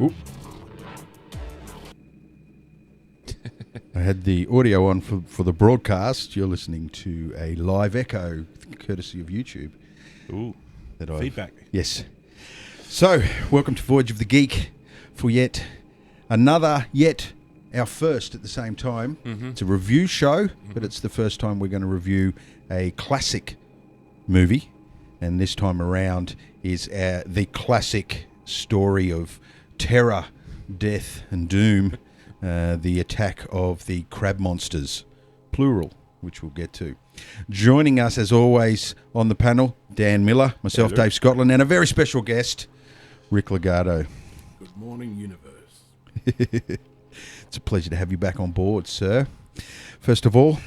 Oop. I had the audio on for the broadcast. You're listening to a live echo, courtesy of YouTube. Ooh, feedback. Yes. So, welcome to Voyage of the Geek for our first at the same time. Mm-hmm. It's a review show, but it's the first time we're going to review a classic movie. And this time around is the classic story of terror, death, and doom, the attack of the crab monsters, plural, which we'll get to. Joining us, as always, on the panel, Dan Miller, myself, Hello. Dave Scotland, and a very special guest, Rik Lagarto. Good morning, universe. It's a pleasure to have you back on board, sir. First of all, what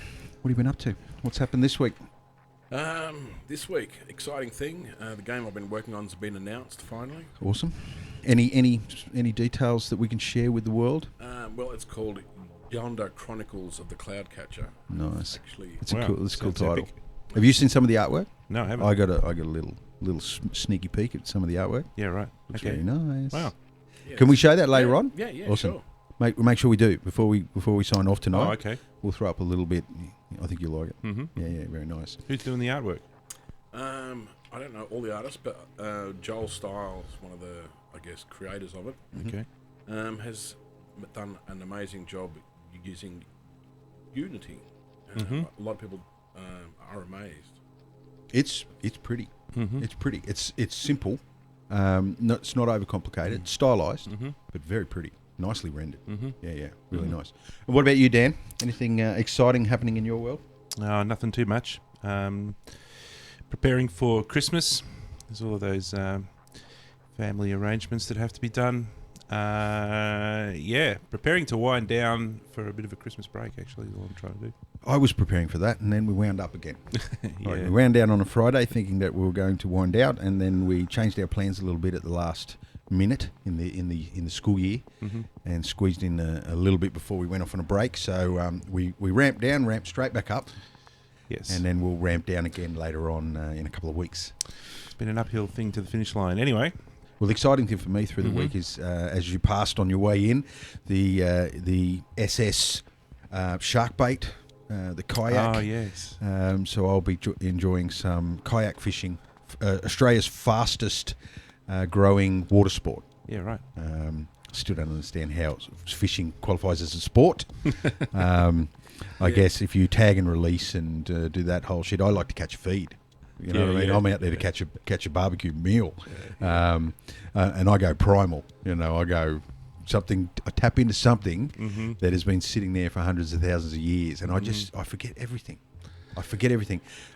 have you been up to? What's happened this week? This week, exciting thing. The game I've been working on has been announced finally. Awesome. Any details that we can share with the world? Well, it's called Yonder Chronicles of the Cloudcatcher. Nice. Actually, It's a cool Sounds title. epic. Have you seen some of the artwork? No, I haven't. I got a little sneaky peek at some of the artwork. Yeah, right. Looks Okay. very nice. Wow. yeah, Can we show that later on? Yeah, Awesome. sure. Make sure we do before we sign off tonight. Oh, okay. We'll throw up a little bit. I think you'll like it. Mm-hmm. Yeah, very nice. Who's doing the artwork? I don't know all the artists, but Joel Stiles, one of the, creators of it, Okay. has done an amazing job using Unity. Mm-hmm. A lot of people are amazed. It's pretty. Mm-hmm. It's pretty. It's simple. It's not overcomplicated. It's stylized, Mm-hmm. but very pretty. Nicely rendered. Mm-hmm. Yeah, really nice. And what about you, Dan? Anything exciting happening in your world? Nothing too much. Preparing for Christmas. There's all of those family arrangements that have to be done. Preparing to wind down for a bit of a Christmas break, actually, is all I'm trying to do. I was preparing for that, and then we wound up again. Yeah. Right, we wound down on a Friday thinking that we were going to wind out, and then we changed our plans a little bit at the last minute in the school year, Mm-hmm. and squeezed in a little bit before we went off on a break. So we ramped down, ramped straight back up, Yes. and then we'll ramp down again later on in a couple of weeks. It's been an uphill thing to the finish line. Anyway. Well, the exciting thing for me through the week is, as you passed on your way in, the SS Sharkbait, the kayak. Oh, yes. So I'll be enjoying some kayak fishing, Australia's fastest growing water sport. Yeah, right. Still don't understand how fishing qualifies as a sport. I guess if you tag and release and do that whole shit, I like to catch a feed. You know what I mean? I'm out there to catch a barbecue meal, and I go primal. I go I tap into something that has been sitting there for hundreds of thousands of years, and I forget everything.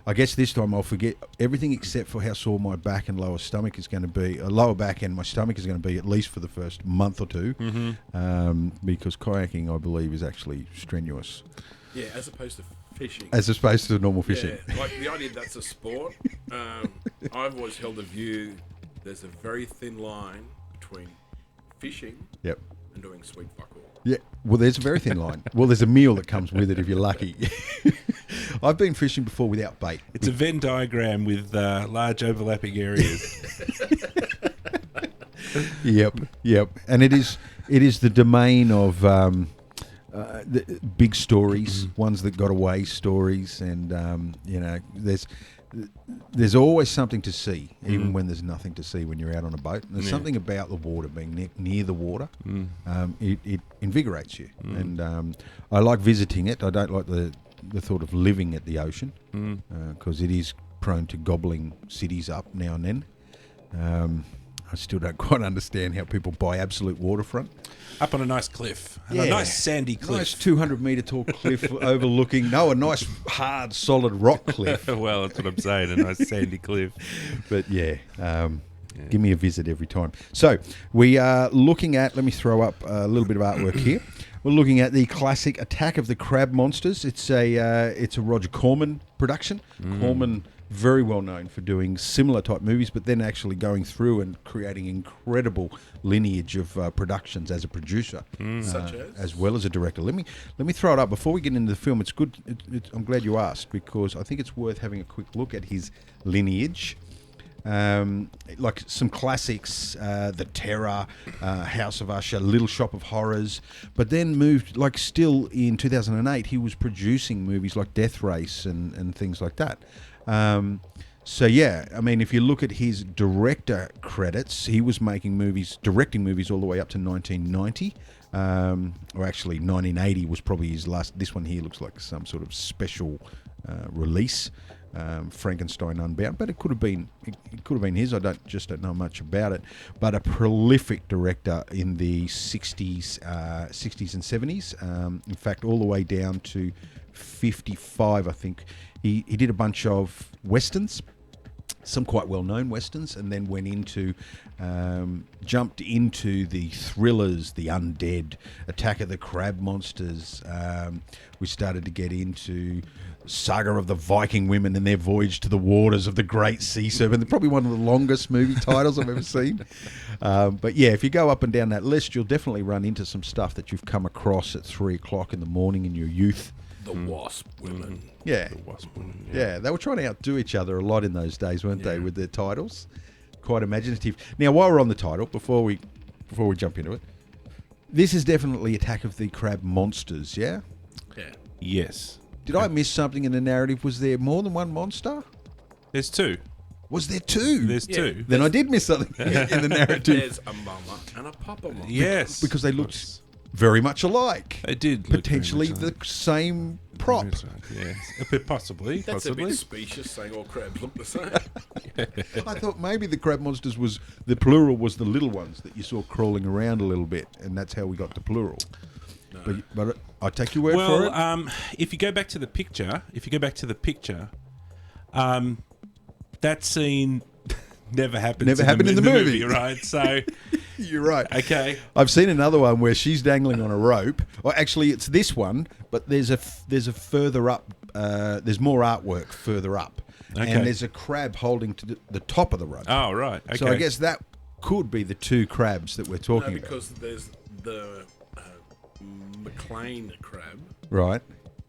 I guess this time I'll forget everything except for how sore my back and lower stomach is going to be. Lower back and my stomach is going to be at least for the first month or two, because kayaking, I believe, is actually strenuous. Yeah, as opposed to fishing. As opposed to normal fishing. Yeah, like the idea that's a sport. I've always held the view there's a very thin line between fishing Yep. and doing sweet fuck all. Yeah. Well, there's a very thin line. Well, there's a meal that comes with it if you're lucky. I've been fishing before without bait. It's a Venn diagram with large overlapping areas. Yep. And it is the domain of the big stories, ones that got away stories, and there's always something to see, even when there's nothing to see when you're out on a boat. And there's something about the water, being near the water, it invigorates you, and I like visiting it. I don't like the thought of living at the ocean, because it is prone to gobbling cities up now and then. I still don't quite understand how people buy absolute waterfront. Up on a nice cliff. A nice sandy cliff. Nice 200-metre tall cliff overlooking... No, a nice, hard, solid rock cliff. Well, that's what I'm saying, a nice sandy cliff. But, give me a visit every time. So, we are looking at... Let me throw up a little bit of artwork here. We're looking at the classic Attack of the Crab Monsters. It's a Roger Corman production. Corman, very well known for doing similar type movies, but then actually going through and creating incredible lineage of productions as a producer, Such as well as a director. Let me throw it up before we get into the film. It's good. I'm glad you asked, because I think it's worth having a quick look at his lineage. Like some classics, The Terror, House of Usher, Little Shop of Horrors, but then moved, like still in 2008, he was producing movies like Death Race and things like that. So yeah, I mean, if you look at his director credits, he was directing movies all the way up to 1990. Or actually 1980 was probably his last. This one here looks like some sort of special release. Frankenstein Unbound, but it could have been his. I don't know much about it, but a prolific director in the 60s and 70s. In fact, all the way down to 55, I think. He did a bunch of westerns, some quite well-known westerns, and then jumped into the thrillers, the undead, Attack of the Crab Monsters. We started to get into Saga of the Viking Women and their voyage to the waters of the Great Sea Serpent. Probably one of the longest movie titles I've ever seen. But yeah, if you go up and down that list, you'll definitely run into some stuff that you've come across at 3 o'clock in the morning in your youth. The Wasp Women. Yeah. The Wasp Women, Yeah, they were trying to outdo each other a lot in those days, weren't they, with their titles? Quite imaginative. Now, while we're on the title, before we jump into it, this is definitely Attack of the Crab Monsters, yeah? Yeah. Yes. Did I miss something in the narrative? Was there more than one monster? There's two. Was there two? There's two. Then I did miss something in the narrative. There's a mama and a papa monster. Yes. Because they looked very much alike. They did. Look Potentially very much the same prop. Yes. A bit possibly. That's possibly. a bit specious, saying all crabs look the same. I thought maybe the crab monsters was the plural was the little ones that you saw crawling around a little bit, and that's how we got the plural. No. But I take your word for it. If you go back to the picture, that scene never happened in the movie, right? So you're right. Okay. I've seen another one where she's dangling on a rope. Or actually, it's this one, but there's a further up. There's more artwork further up, and there's a crab holding to the top of the rope. Oh, right. Okay. So I guess that could be the two crabs that we're talking No, because there's the McLean crab. Right.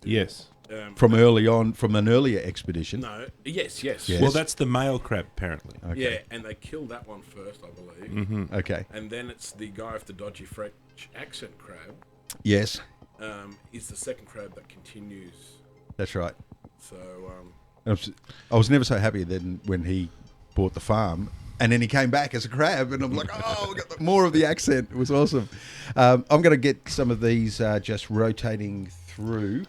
Yes. From an earlier expedition. No. Yes. Well, that's the male crab, apparently. Okay. Yeah, and they killed that one first, I believe. Mm-hmm. Okay. And then it's the guy with the dodgy French accent crab. Yes. Is the second crab that continues. That's right. So. I was never so happy then when he bought the farm. And then he came back as a crab, and I'm like, oh, we got more of the accent. It was awesome. I'm going to get some of these just rotating through.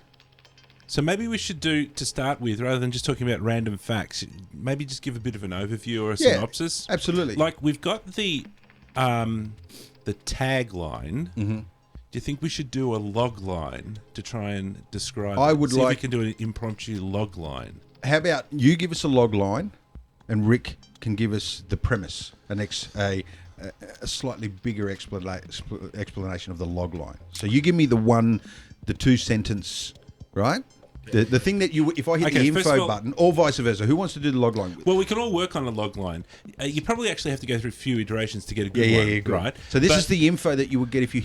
So maybe we should do, to start with, rather than just talking about random facts, maybe just give a bit of an overview or a synopsis. Absolutely. Like, we've got the tagline. Mm-hmm. Do you think we should do a log line to try and describe I it? would See if like... we can do an impromptu log line. How about you give us a log line, and Rik can give us the premise, a slightly bigger explanation of the log line. So you give me the 2 sentence, right? The thing that if I hit the info button, or vice versa, who wants to do the log line? Well, we can all work on a log line. You probably actually have to go through a few iterations to get a good one, good. Right? So this is the info that you would get if you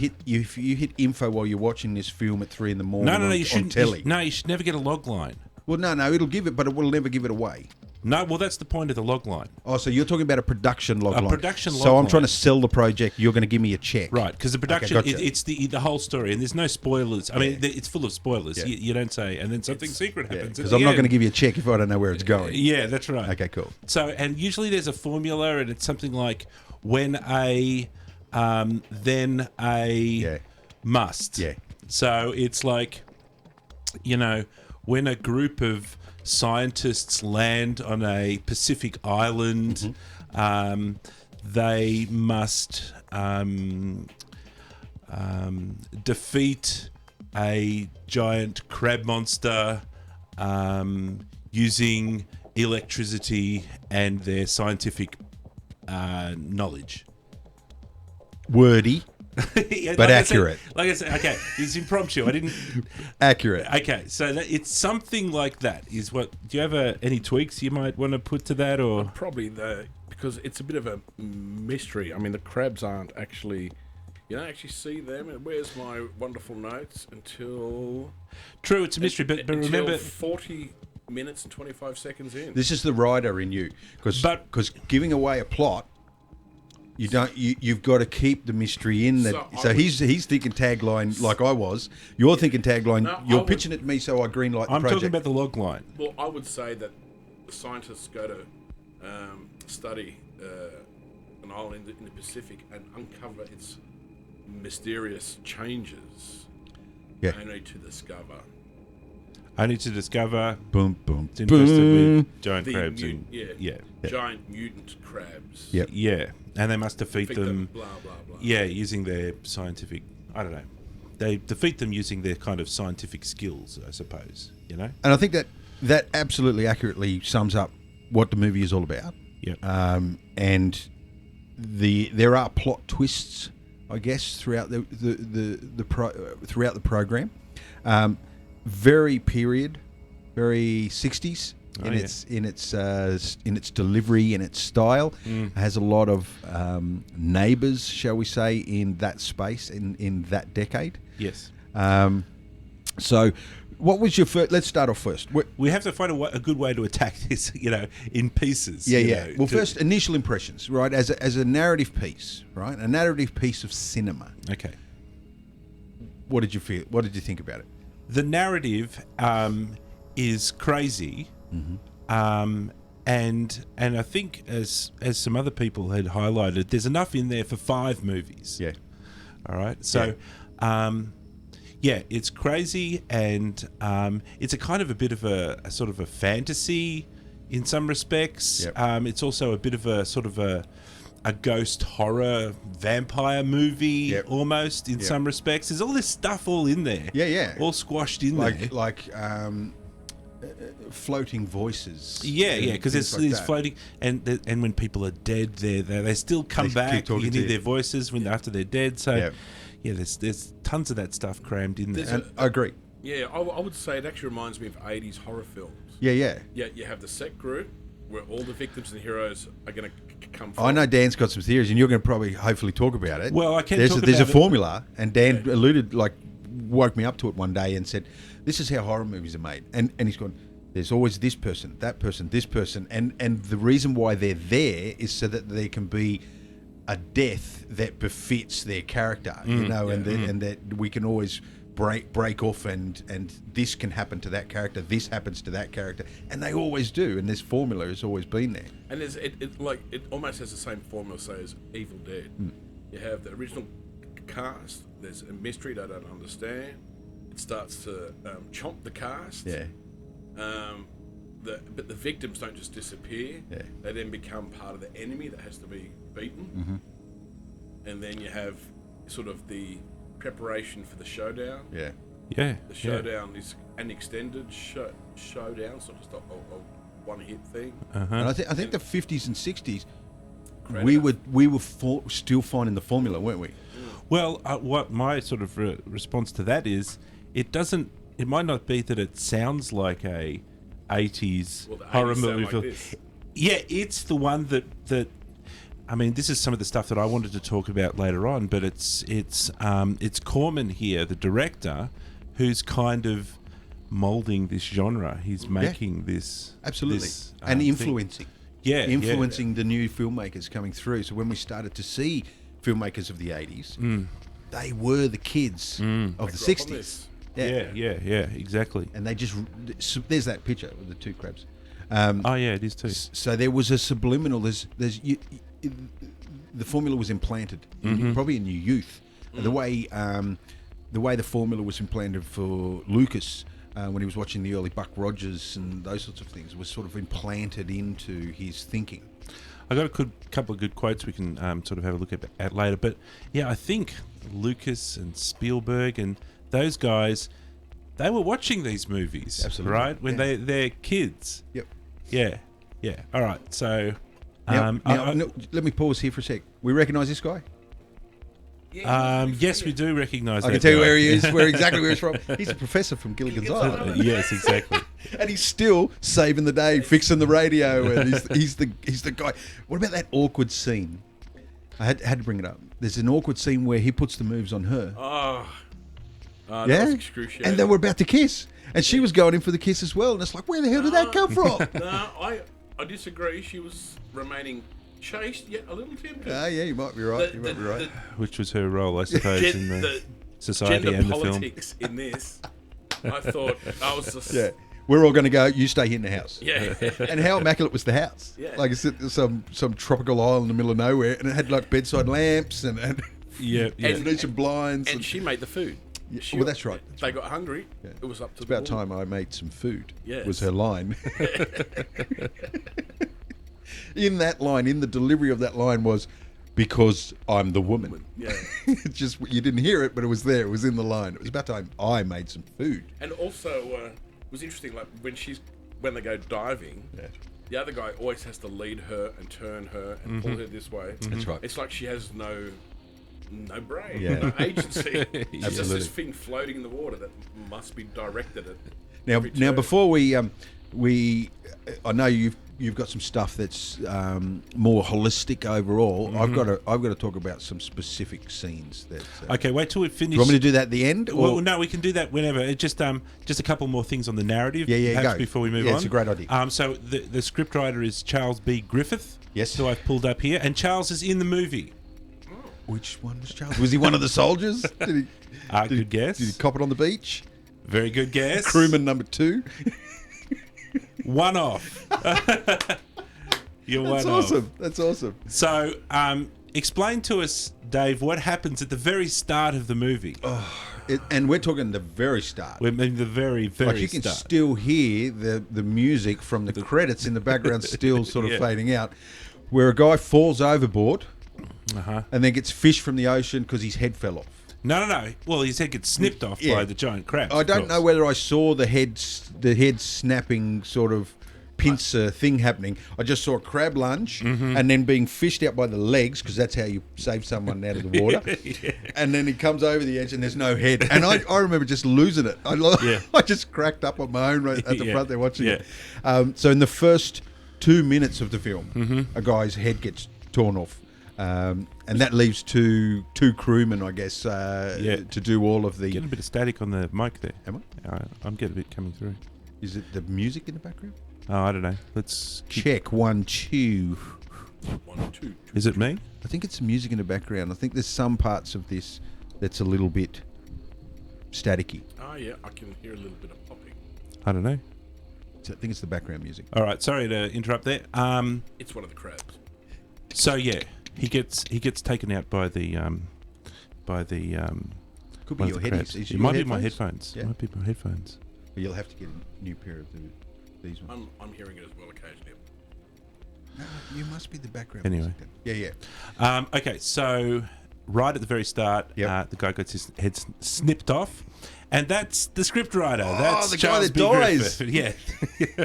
hit info while you're watching this film at 3 a.m. No, you shouldn't. On telly. You should never get a log line. Well, no, it'll give it, but it will never give it away. No, well, that's the point of the log line. Oh, so you're talking about a production log line. A production log line. So I'm line. trying to sell the project. You're going to give me a check. Right, because the production, Okay, gotcha. it's the whole story, and there's no spoilers. I mean, it's full of spoilers. Yeah. You don't say, and then something secret happens. Because I'm not going to give you a check if I don't know where it's going. Yeah, that's right. Okay, cool. So, and usually there's a formula, and it's something like when a, then a must. Yeah. So it's like, when a group of scientists land on a Pacific island, they must defeat a giant crab monster using electricity and their scientific knowledge. Wordy, Yeah, but like accurate. I said, okay, it's impromptu. I didn't. Accurate. Okay, so it's something like that. Is what? Do you have any tweaks you might want to put to that, or Probably because it's a bit of a mystery. I mean, the crabs aren't actually. You don't actually see them. And where's my wonderful notes until? True, it's a mystery. But until remember, 40 minutes and 25 seconds in. This is the writer in you, because giving away a plot, you don't. You've got to keep the mystery in. So he's thinking tagline like I was. You're thinking tagline. No, you're pitching it to me, so I greenlight the I'm project. talking about the log line. Well, I would say that the scientists go to study an island in the Pacific and uncover its mysterious changes. Yeah. Only to discover Only to discover Boom, boom, it's infested boom. with giant the crabs. giant mutant crabs. Yep. Yeah, and they must defeat Defeat them. blah blah blah. Yeah, using their scientific. I don't know. They defeat them using their kind of scientific skills, I suppose. You know. And I think that absolutely accurately sums up what the movie is all about. Yeah. And there are plot twists, I guess, throughout throughout the program. Very period, very 60s in its delivery and its style. It has a lot of neighbours, shall we say, in that space in that decade. Yes. So, what was your first? Let's start off first. We have to find a good way to attack this, in pieces. Yeah. Well, first, initial impressions, right? As a narrative piece, right? A narrative piece of cinema. Okay. What did you feel? What did you think about it? The narrative is crazy, and I think as some other people had highlighted, there's enough in there for 5 movies. Yeah. All right. So, it's crazy, and it's a kind of a bit of a sort of a fantasy in some respects. Yep. It's also a bit of a sort of a ghost horror vampire movie almost in some respects. There's all this stuff all in there. Yeah. All squashed in there. Like floating voices. Yeah, because there's like floating, and when people are dead, they still come back. You hear their voices after they're dead. So, there's tons of that stuff crammed in there. And I agree. Yeah, I would say it actually reminds me of 80s horror films. Yeah. Yeah, you have the set group where all the victims and heroes are going to come from. I know Dan's got some theories, and you're going to probably hopefully talk about it. Well, I can There's talk a about it. formula, and Dan alluded, woke me up to it one day and said, "This is how horror movies are made." And he's gone, "There's always this person, that person, this person, and the reason why they're there is so that there can be a death that befits their character, and that we can always break off, and this can happen to that character, this happens to that character, and they always do, and this formula has always been there." And it almost has the same formula, say, as Evil Dead. You have the original cast. There's a mystery they don't understand. It starts to chomp the cast. Yeah. But the victims don't just disappear. Yeah. They then become part of the enemy that has to be beaten. And then you have sort of the preparation for the showdown. Yeah. Yeah. The showdown is an extended showdown, so just a one-hit thing. And I think the 50s and 60s, Creditor. we were still finding the formula, weren't we? Well, what my sort of response to that is, it might not be that it sounds like a 80s Well, the horror 80s sound movie like film. this. Yeah, it's the one that I mean, this is some of the stuff that I wanted to talk about later on, but it's Corman here, the director, who's kind of molding this genre. He's making this Absolutely. this, And thing. influencing. Influencing the new filmmakers coming through. So when we started to see filmmakers of the 80s, they were the kids of the 60s. Yeah, exactly. And they just... There's that picture with the 2 crabs. It is too. So there was a subliminal... the formula was implanted, probably in your youth. The way the formula was implanted for Lucas when he was watching the early Buck Rogers and those sorts of things was sort of implanted into his thinking. I got a couple of good quotes we can sort of have a look at later. But yeah, I think Lucas and Spielberg and those guys, they were watching these movies, Absolutely. right? When they're kids. Yep. Yeah. All right. So, Now, let me pause here for a sec. We recognise this guy? yes, we do recognise. I can tell you where he is, exactly where he's from. He's a professor from Gilligan's Island. Yes, exactly. And he's still saving the day, fixing the radio, and he's the guy. What about that awkward scene? I had to bring it up. There's an awkward scene where he puts the moves on her. That was excruciating. And they were about to kiss, and she was going in for the kiss as well. And it's like, where the hell did that come from? No, I disagree. She was remaining chaste, yet a little tempted. Yeah, you might be right. Which was her role, I suppose, in the society gender and the film. politics in this. I thought I was just We're all going to go. You stay here in the house. yeah. And how immaculate was the house? Yeah. Like it's some tropical island in the middle of nowhere, and it had like bedside lamps and Yeah. Venetian blinds. And she made the food. Yeah, well, that's right. They got hungry. Yeah. It was up to It's about time I made some food. Yes. Was her line. In that line, in the delivery of that line was, because I'm the woman. Yeah. It's just, you didn't hear it, but it was there. It was in the line. It was about time I made some food. And also, it was interesting. Like when they go diving, the other guy always has to lead her and turn her and pull her this way. That's right. It's like she has no brain, Yeah. no agency. It's just Absolutely. this thing floating in the water that must be directed at. Now every turn. before we I know you've got some stuff that's more holistic overall. Mm-hmm. I've got to talk about some specific scenes that. Okay, wait till we finish. Do you want me to do that at the end? Or? Well, no, we can do that whenever. It just a couple more things on the narrative. Yeah, perhaps go. before we move on. Yeah, it's a great idea. So the scriptwriter is Charles B. Griffith. Yes. Who I've pulled up here, and Charles is in the movie. Which one was Charles? Was he one of the soldiers? Good guess. Did he cop it on the beach? Very good guess. Crewman number 2. One off. You're That's one awesome. off. That's awesome. So, explain to us, Dave, what happens at the very start of the movie. And we're talking the very start. I mean, the very, very Like you can start. still hear the music from the credits in the background still sort of fading out, where a guy falls overboard and then gets fished from the ocean because his head fell off. No. Well, his head gets snipped off by the giant crabs. I of don't course. know whether I saw the head snapping sort of pincer thing happening. I just saw a crab lunge and then being fished out by the legs, because that's how you save someone out of the water. And then he comes over the edge and there's no head. And I remember just losing it. I just cracked up on my own right at the front there watching it. So in the first 2 minutes of the film, a guy's head gets torn off. And that leaves two crewmen, I guess, to do all of the... Getting a bit of static on the mic there. Am I? I'm getting a bit coming through. Is it the music in the background? Oh, I don't know. Let's Check 1, 2. 1, 2. Is it me? I think it's the music in the background. I think there's some parts of this that's a little bit staticky. Oh yeah, I can hear a little bit of popping. I don't know. So I think it's the background music. All right, sorry to interrupt there. It's one of the crabs. So yeah, he gets taken out by the Could be one your of the headies. crabs. Is It your might be my headphones. Yeah. It might be my headphones. But you'll have to get a new pair of these ones. I'm hearing it as well occasionally. No, you must be the background Anyway. music then. Yeah. Okay, so right at the very start, Yep. the guy gets his head snipped off, and that's the scriptwriter. That's the guy Charles that B. dies. Griffith. Yeah.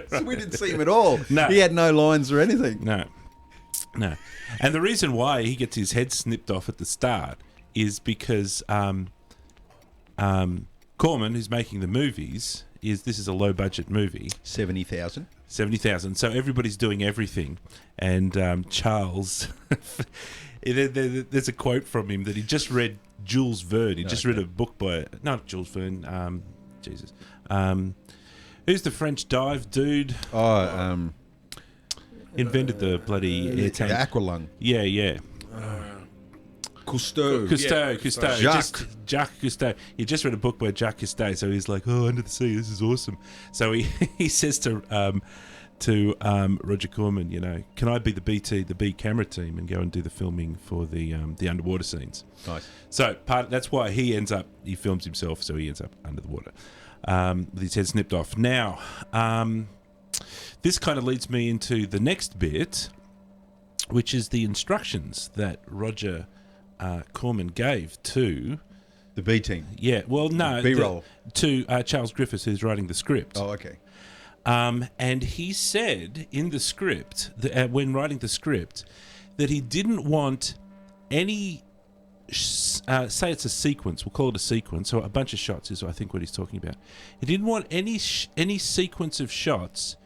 So we didn't see him at all. No. He had no lines or anything. No. And the reason why he gets his head snipped off at the start is because Corman, who's making the movies, this is a low budget movie. 70,000. 70,000. So everybody's doing everything. And Charles, there's a quote from him that he just read Jules Verne. He just read a book by, not Jules Verne, Jesus. Who's the French dive dude? Invented the bloody air The tank. Aqualung. Yeah. Cousteau. Cousteau. Jacques Cousteau. He just read a book by Jacques Cousteau, so he's like, "Oh, Under the Sea, this is awesome." So he says to Roger Corman, can I be the B camera team and go and do the filming for the underwater scenes? Nice. So that's why he films himself, so he ends up under the water with his head snipped off. Now, this kind of leads me into the next bit, which is the instructions that Roger Corman gave to... The B team. Yeah, well, no. B-roll. To Charles Griffiths, who's writing the script. Oh, okay. And he said in the script, when writing the script, that he didn't want any... say it's a sequence, we'll call it a sequence, or a bunch of shots is I think what he's talking about. He didn't want any sequence of shots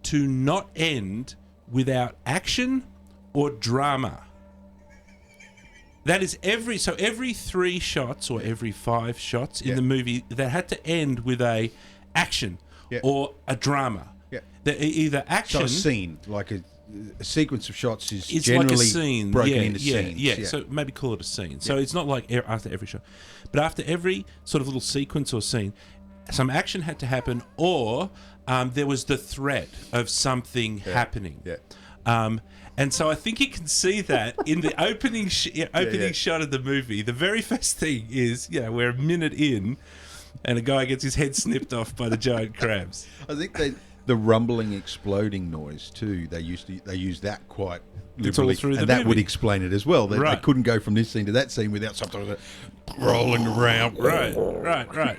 to not end without action or drama. That is every 3 shots or every 5 shots in the movie that had to end with a action or a drama. Yeah. Either action... So a scene, like a sequence of shots is it's generally like a scene. broken into scenes. Yeah, so maybe call it a scene. So it's not like after every shot. But after every sort of little sequence or scene, some action had to happen, or there was the threat of something happening. Yeah. And so I think you can see that in the opening shot of the movie. The very first thing is, we're a minute in, and a guy gets his head snipped off by the giant crabs. I think the rumbling, exploding noise too. They use that quite liberally, through the and that movie. would explain it as well. They couldn't go from this scene to that scene without something like that rolling around. Right.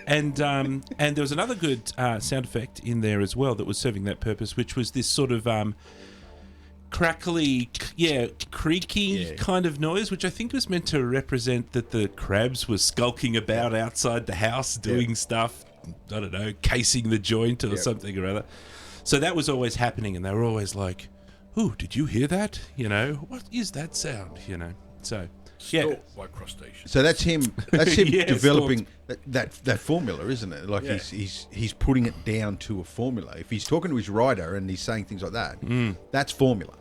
And there was another good sound effect in there as well that was serving that purpose, which was this sort of crackly, creaky kind of noise, which I think was meant to represent that the crabs were skulking about outside the house doing stuff, I don't know, casing the joint or something or other. So that was always happening, and they were always like, "Ooh, did you hear that? What is that sound?" So Stalked by crustaceans. So that's him. That's him developing that formula, isn't it? Like he's putting it down to a formula. If he's talking to his writer and he's saying things like that, that's formula,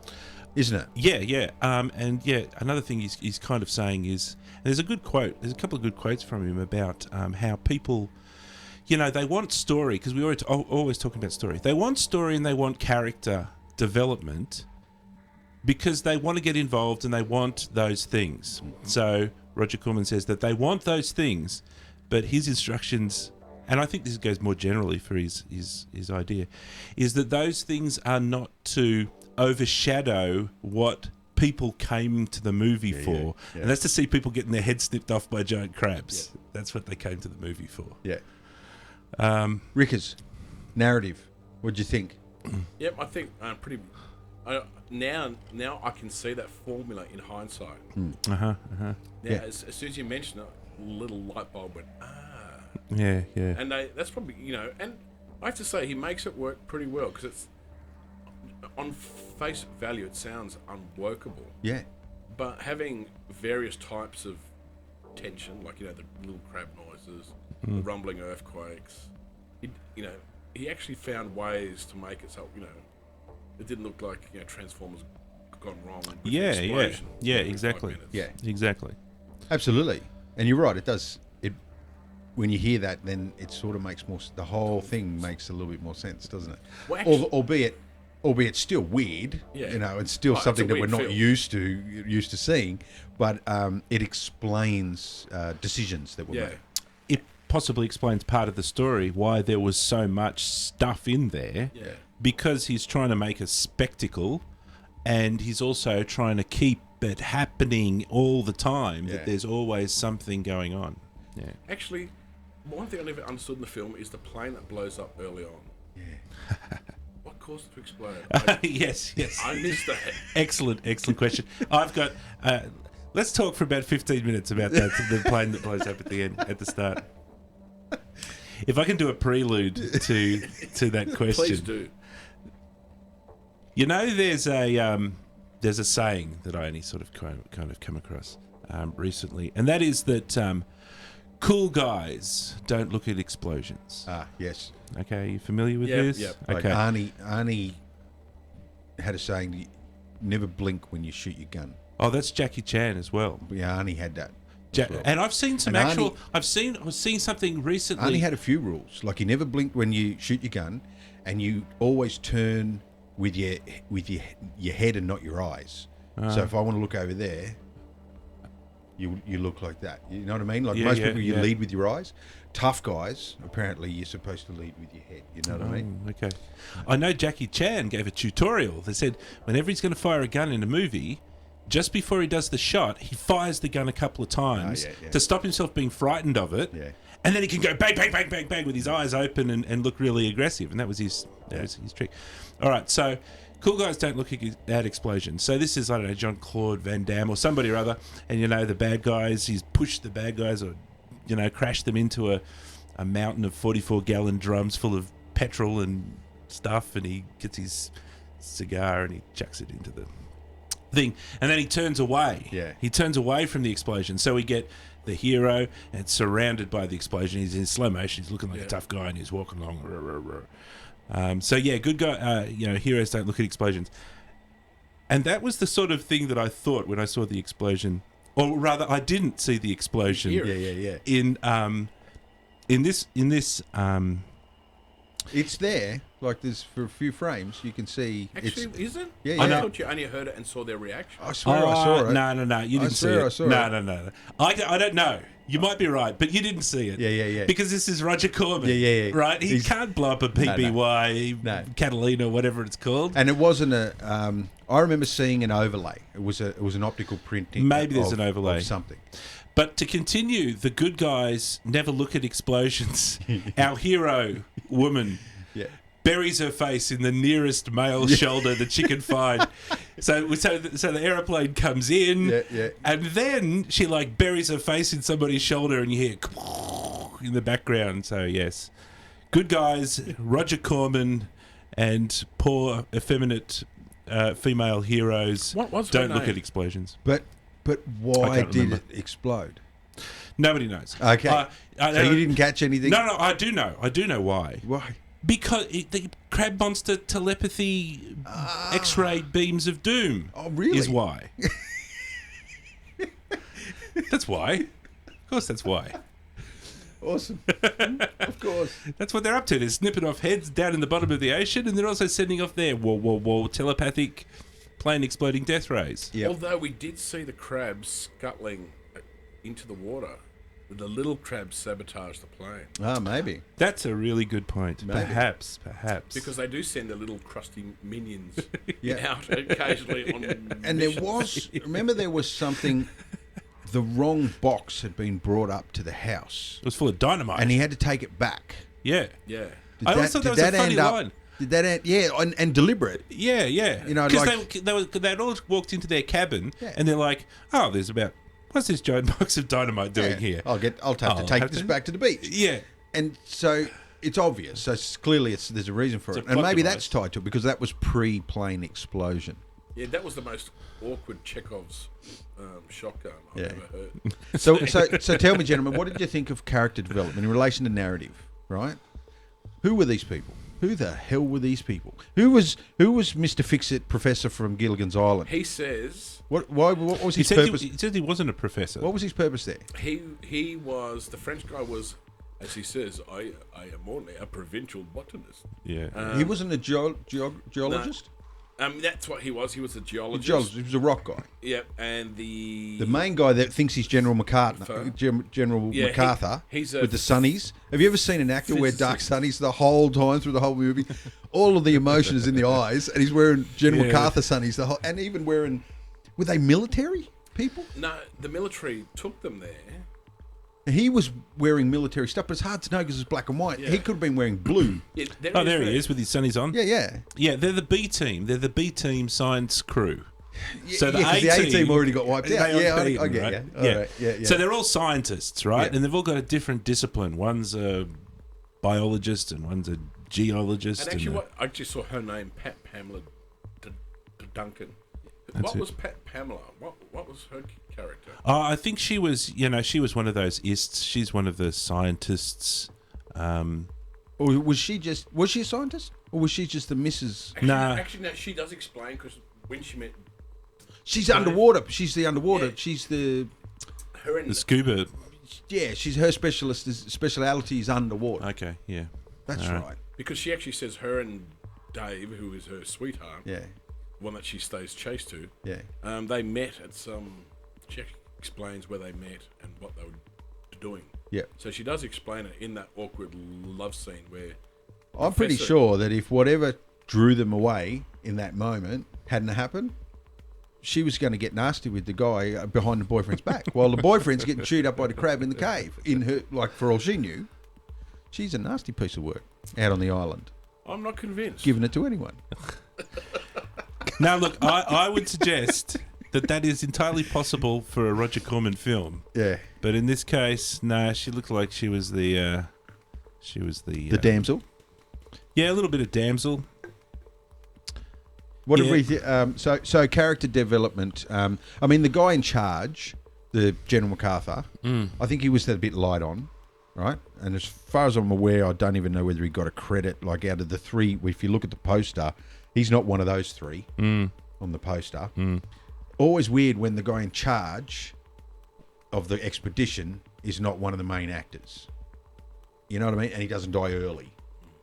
isn't it? Yeah. Another thing he's kind of saying is, and there's a good quote. There's a couple of good quotes from him about how people, they want story, because we always talking about story. They want story and they want character development, because they want to get involved and they want those things. So Roger Corman says that they want those things, but his instructions, and I think this goes more generally for his idea, is that those things are not to overshadow what people came to the movie for. Yeah. And that's to see people getting their heads snipped off by giant crabs. Yeah. That's what they came to the movie for. Yeah. Rickers, narrative, what'd you think? Yep, I think pretty... Now I can see that formula in hindsight. Now, as soon as you mention it, a little light bulb went, Yeah. And that's probably, and I have to say, he makes it work pretty well, because it's, on face value, it sounds unworkable. Yeah. But having various types of tension, like, the little crab noises, the rumbling earthquakes, he actually found ways to make it so, it didn't look like Transformers gone wrong. Yeah, exactly. Yeah, exactly. Absolutely, and you're right. It does. When you hear that, then it sort of makes more. The whole thing makes a little bit more sense, doesn't it? Well, actually, albeit still weird. Yeah. It's still something that we're not feel. used to seeing. But it explains decisions that were made. It possibly explains part of the story why there was so much stuff in there. Yeah. Because he's trying to make a spectacle, and he's also trying to keep it happening all the time, that there's always something going on. Yeah. Actually, one thing I never understood in the film is the plane that blows up early on. Yeah. What caused it to explode? Yes. I missed that. Excellent question. I've got... let's talk for about 15 minutes about that, the plane that blows up at the start. If I can do a prelude to that question. Please do. There's a saying that I only sort of kind of come across recently, and that is that cool guys don't look at explosions. Yes. Okay, are you familiar with this? Yep. Like Okay. Arnie had a saying: "Never blink when you shoot your gun." Oh, that's Jackie Chan as well. Yeah, Arnie had that. And I've seen some And actual. Arnie- I've seen something recently. Arnie had a few rules. Like he never blinked when you shoot your gun, and you always turn with your head and not your eyes. So if I want to look over there, you look like that. You know what I mean? Like Yeah, most yeah, people, you yeah. lead with your eyes. Tough guys, apparently, you're supposed to lead with your head. You know what I mean? Okay. I know Jackie Chan gave a tutorial. They said whenever he's going to fire a gun in a movie, just before he does the shot, he fires the gun a couple of times to stop himself being frightened of it. Yeah. And then he can go bang, bang, bang, bang, bang with his eyes open and look really aggressive. And that was his trick. All right, so cool guys don't look at explosions. So this is, I don't know, Jean-Claude Van Damme or somebody or other. And, you know, the bad guys, he's pushed the bad guys or, you know, crashed them into a mountain of 44-gallon drums full of petrol and stuff. And he gets his cigar and he chucks it into the thing. And then he turns away. Yeah. He turns away from the explosion. So we get the hero and surrounded by the explosion. He's in slow motion. He's looking like a tough guy and he's walking along. So yeah, good guy. You know, heroes don't look at explosions. And that was the sort of thing that I thought when I saw the explosion, or rather, I didn't see the explosion. Yeah. In this. It's there. Like there's for a few frames, you can see. Actually, is it? Yeah. I thought you only heard it and saw their reaction. I swear I saw it. No. You didn't see it. I saw it. No. I don't know. You might be right, but you didn't see it. Yeah. Because this is Roger Corman. Yeah. Right? He can't blow up a PBY, Catalina, whatever it's called. And it wasn't a. I remember seeing an overlay. It was an optical printing. Maybe there's an overlay of something. But to continue, the good guys never look at explosions. Our hero woman. Yeah. Buries her face in the nearest male shoulder that she can find. So the aeroplane comes in, and then she like buries her face in somebody's shoulder, and you hear in the background. So yes, good guys, Roger Corman, and poor effeminate female heroes don't look at explosions. But why did it explode? Nobody knows. Okay, so you didn't catch anything? No, I do know. I do know why. Why? Because the crab monster telepathy X-ray beams of doom. Oh, really? Is why. That's why. Of course, that's why. Awesome. Of course. That's what they're up to. They're snipping off heads down in the bottom of the ocean, and they're also sending off their telepathic plane exploding death rays. Yep. Although we did see the crabs scuttling into the water. The little crabs sabotage the plane. Ah, maybe. That's a really good point. Maybe. Perhaps. Because they do send their little crusty minions Yeah. out occasionally on And missions. there was something, the wrong box had been brought up to the house. It was full of dynamite. And he had to take it back. Yeah. Yeah. I also thought that was a funny line. Did that end, and deliberate. Yeah. You know, because like- they'd all walked into their cabin, Yeah. and they're like, oh, there's about... What's this giant box of dynamite doing here? I'll have to take this back to the beach. Yeah. And so it's obvious. So clearly there's a reason for It's it. a And plot maybe device. that's tied to it because that was pre-plane explosion. Yeah, that was the most awkward Chekhov's shotgun I've Yeah. ever heard. So tell me, gentlemen, what did you think of character development in relation to narrative, right? Who were these people? Who the hell were these people? Who was Mr. Fix-It Professor from Gilligan's Island? He says What was his He purpose? said he wasn't a professor. What was his purpose there? he was, the French guy was, as he says, I am only a provincial botanist. Yeah. He wasn't a geologist? That's what he was. He was a geologist. He was a rock guy. Yep, and the main guy that thinks he's General MacArthur, MacArthur he's with the sunnies. Have you ever seen an actor wear dark sunnies the whole time through the whole movie? All of the emotion is in the eyes, and he's wearing General MacArthur sunnies and even wearing. Were they military people? No, the military took them there. He was wearing military stuff, but it's hard to know because it's black and white. Yeah. He could have been wearing blue. Yeah, There he is with his sunnies on. Yeah. Yeah, they're the B team. They're the B team science crew. So the because the A team already got wiped out. they Yeah, got I beaten, get right? you. All right, yeah. So they're all scientists, right? Yeah. And they've all got a different discipline. One's a biologist and one's a geologist. And actually, I actually saw her name, Pat Pamela Duncan. What was Pat Pamela? What was her character? I think she was, she was one of those ists. She's one of the scientists. Or was she a scientist? Or was she just the Mrs. Actually, no, she does explain because when she met... She's underwater. She's the underwater. Yeah. She's the... Her and The scuba. Yeah, she's her speciality is underwater. Okay, yeah. That's All right. Because she actually says her and Dave, who is her sweetheart, Yeah. one that she stays chased to, Yeah. they met at some... She explains where they met and what they were doing. Yeah. So she does explain it in that awkward love scene where I'm pretty sure that if whatever drew them away in that moment hadn't happened, she was going to get nasty with the guy behind the boyfriend's back while the boyfriend's getting chewed up by the crab in the cave. In her, like, for all she knew, she's a nasty piece of work out on the island. I'm not convinced. Giving it to anyone. Now, look, I would suggest that is entirely possible for a Roger Corman film. Yeah. But in this case, no, she looked like she was the The damsel. Yeah, a little bit of damsel. What did we so character development. I mean, the guy in charge, the General MacArthur, I think he was a bit light on, right? And as far as I'm aware, I don't even know whether he got a credit. Like, out of the three, if you look at the poster, he's not one of those three on the poster. Always weird when the guy in charge of the expedition is not one of the main actors. You know what I mean? And he doesn't die early.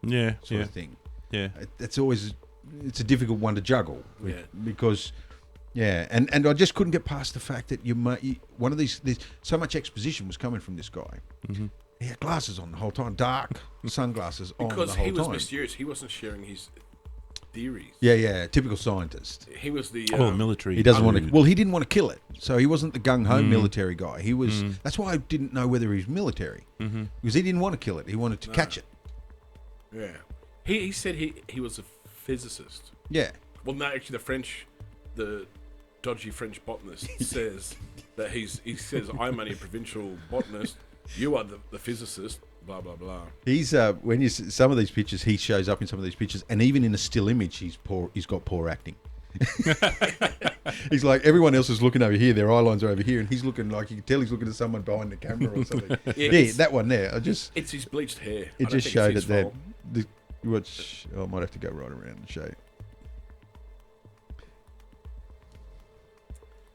Yeah, sort of thing. Yeah, it's a difficult one to juggle because, and I just couldn't get past the fact that one of these so much exposition was coming from this guy. Mm-hmm. He had glasses on the whole time, dark sunglasses on the whole time. Because he was mysterious. He wasn't sharing his theories. Yeah, typical scientist. He was the military. He doesn't want to. Well, he didn't want to kill it, so he wasn't the gung ho military guy. He was. That's why I didn't know whether he was military because he didn't want to kill it. He wanted to catch it. Yeah. He said he was a physicist. Yeah. Well, no, actually, the dodgy French botanist says that he says, I'm only a provincial botanist. You are the physicist. Blah blah blah. He's when you see some of these pictures, he shows up in some of these pictures, and even in a still image, he's got poor acting. He's like, everyone else is looking over here, their eye lines are over here, and he's looking like, you can tell he's looking at someone behind the camera or something. Yeah, that one there. It's his bleached hair. It just showed it there. I might have to go right around and show you.